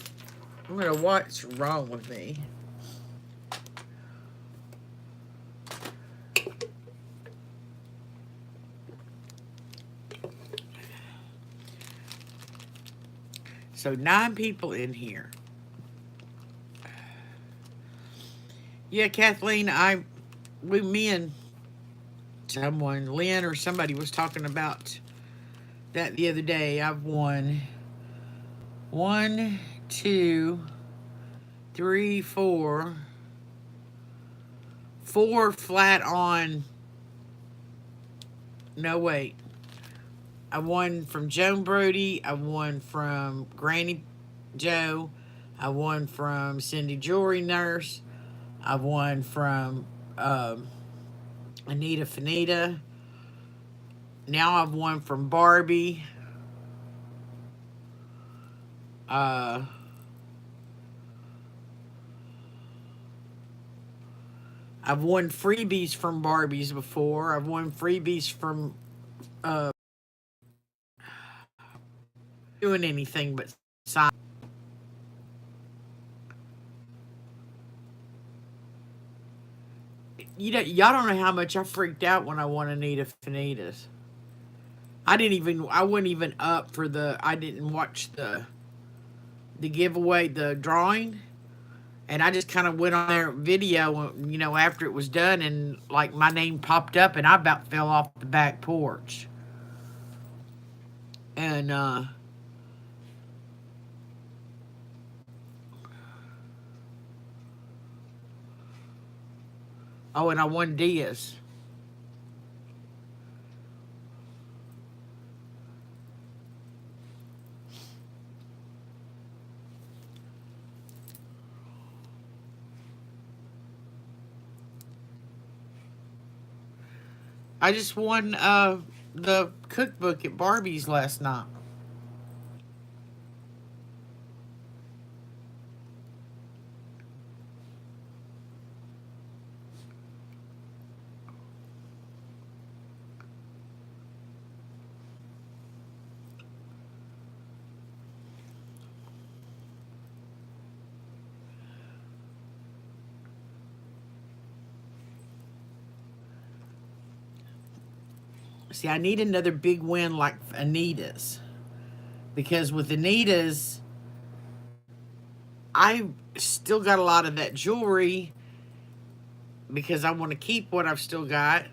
I'm gonna what's wrong with me. So 9 people in here. Yeah, Kathleen, me and someone, Lynn or somebody was talking about that the other day. I've won 1, 2, 3, 4 flat on. No, wait. I won from Joan Brody. I won from Granny Joe. I won from Cindy Jewelry Nurse. I won from Anita Finita. Now I've won from Barbie. I've won freebies from Barbies before. I've won freebies from doing anything but sign. Y'all don't know how much I freaked out when I won Anita Finitas. I wasn't even up for I didn't watch the giveaway, the drawing. And I just kind of went on their video, after it was done, and like my name popped up, and I about fell off the back porch. And and I won Diaz. I just won the cookbook at Barbie's last night. See, I need another big win like Anita's. Because with Anita's, I still got a lot of that jewelry because I want to keep what I've still got.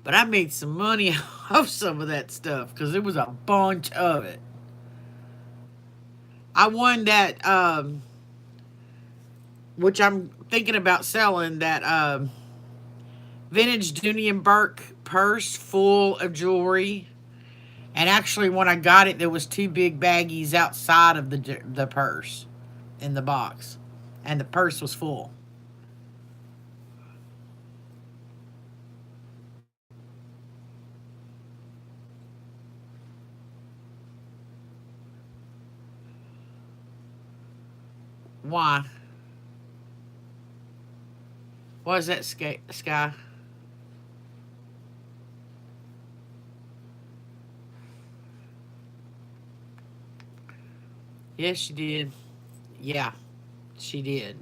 But I made some money off some of that stuff because there was a bunch of it. I won that, which I'm thinking about selling, that vintage Dooney and Burke purse full of jewelry. And actually, when I got it, there was 2 big baggies outside of the purse in the box. And the purse was full. Why? What is that, Sky? Yes, she did. Yeah, she did.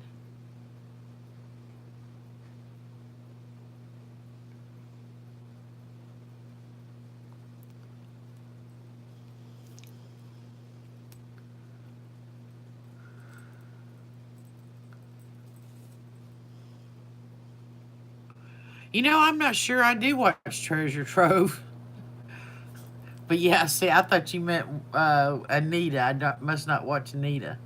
I'm not sure I do watch Treasure Trove. But yeah, see, I thought you meant Anita. Must not watch Anita.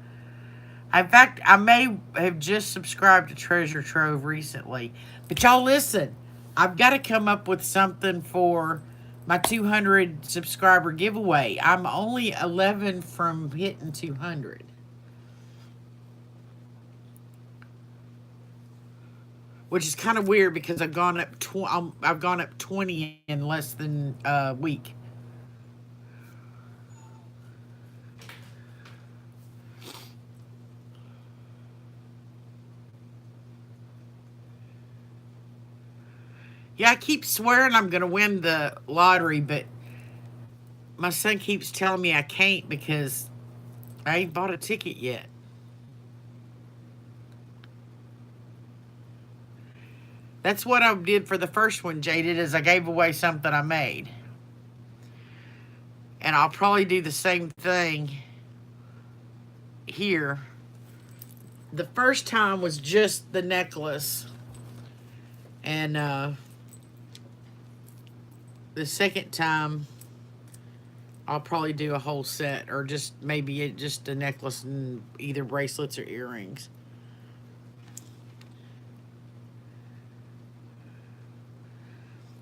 In fact, I may have just subscribed to Treasure Trove recently. But y'all listen, I've got to come up with something for my 200 subscriber giveaway. I'm only 11 from hitting 200. Which is kind of weird because I've gone up 20 in less than a week. Yeah, I keep swearing I'm going to win the lottery, but my son keeps telling me I can't because I ain't bought a ticket yet. That's what I did for the first one, Jaded, is I gave away something I made. And I'll probably do the same thing here. The first time was just the necklace. And the second time, I'll probably do a whole set, or just maybe just a necklace and either bracelets or earrings.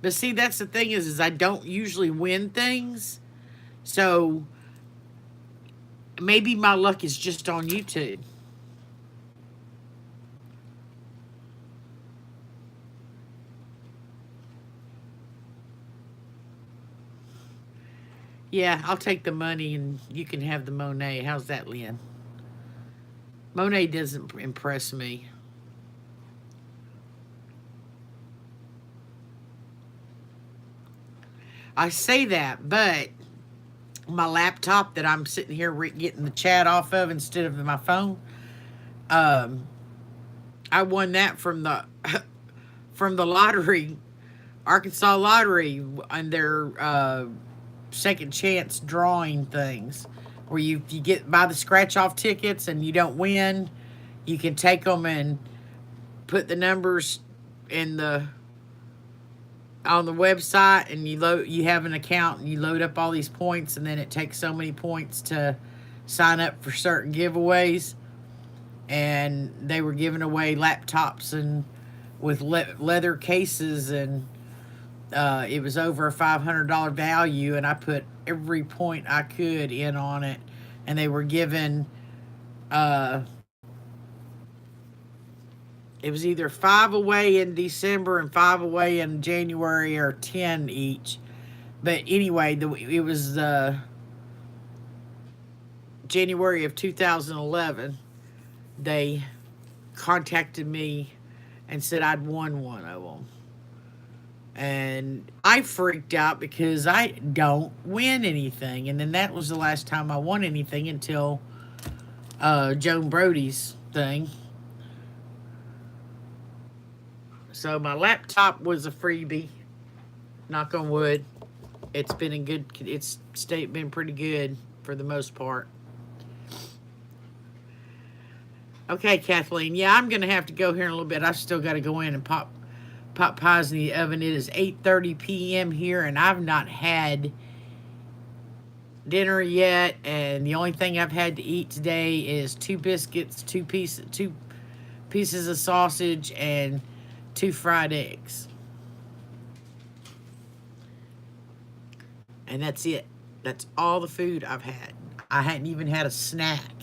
But see, that's the thing is I don't usually win things. So maybe my luck is just on YouTube. Yeah, I'll take the money and you can have the Monet. How's that, Lynn? Monet doesn't impress me. I say that, but my laptop that I'm sitting here getting the chat off of instead of my phone, um, I won that from the from the lottery, Arkansas Lottery, and their second chance drawing things, where you get buy the scratch off tickets and you don't win, you can take them and put the numbers in the on the website, and you have an account and you load up all these points, and then it takes so many points to sign up for certain giveaways. And they were giving away laptops and with leather cases, and it was over a $500 value, and I put every point I could in on it, and they were given it was either 5 away in December and 5 away in January, or 10 each. But anyway, it was January of 2011. They contacted me and said I'd won one of them. And I freaked out because I don't win anything. And then that was the last time I won anything until Joan Brody's thing. So my laptop was a freebie. Knock on wood. It's been in good. It's been pretty good for the most part. Okay, Kathleen. Yeah, I'm gonna have to go here in a little bit. I still got to go in and pop pies in the oven. It is 8:30 p.m. here, and I've not had dinner yet. And the only thing I've had to eat today is 2 biscuits, two pieces of sausage, and 2 fried eggs. And that's it. That's all the food I've had. I hadn't even had a snack.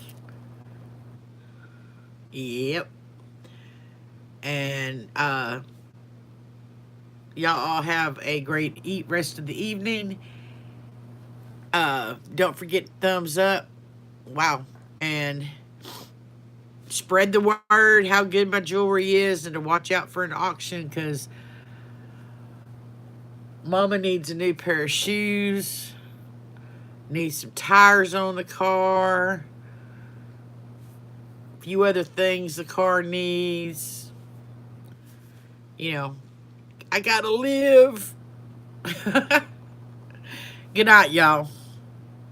Yep. And y'all all have a great rest of the evening. Don't forget thumbs up. Wow. And spread the word how good my jewelry is, and to watch out for an auction, because Mama needs a new pair of shoes, needs some tires on the car, a few other things the car needs. You know, I gotta live. Good night, y'all.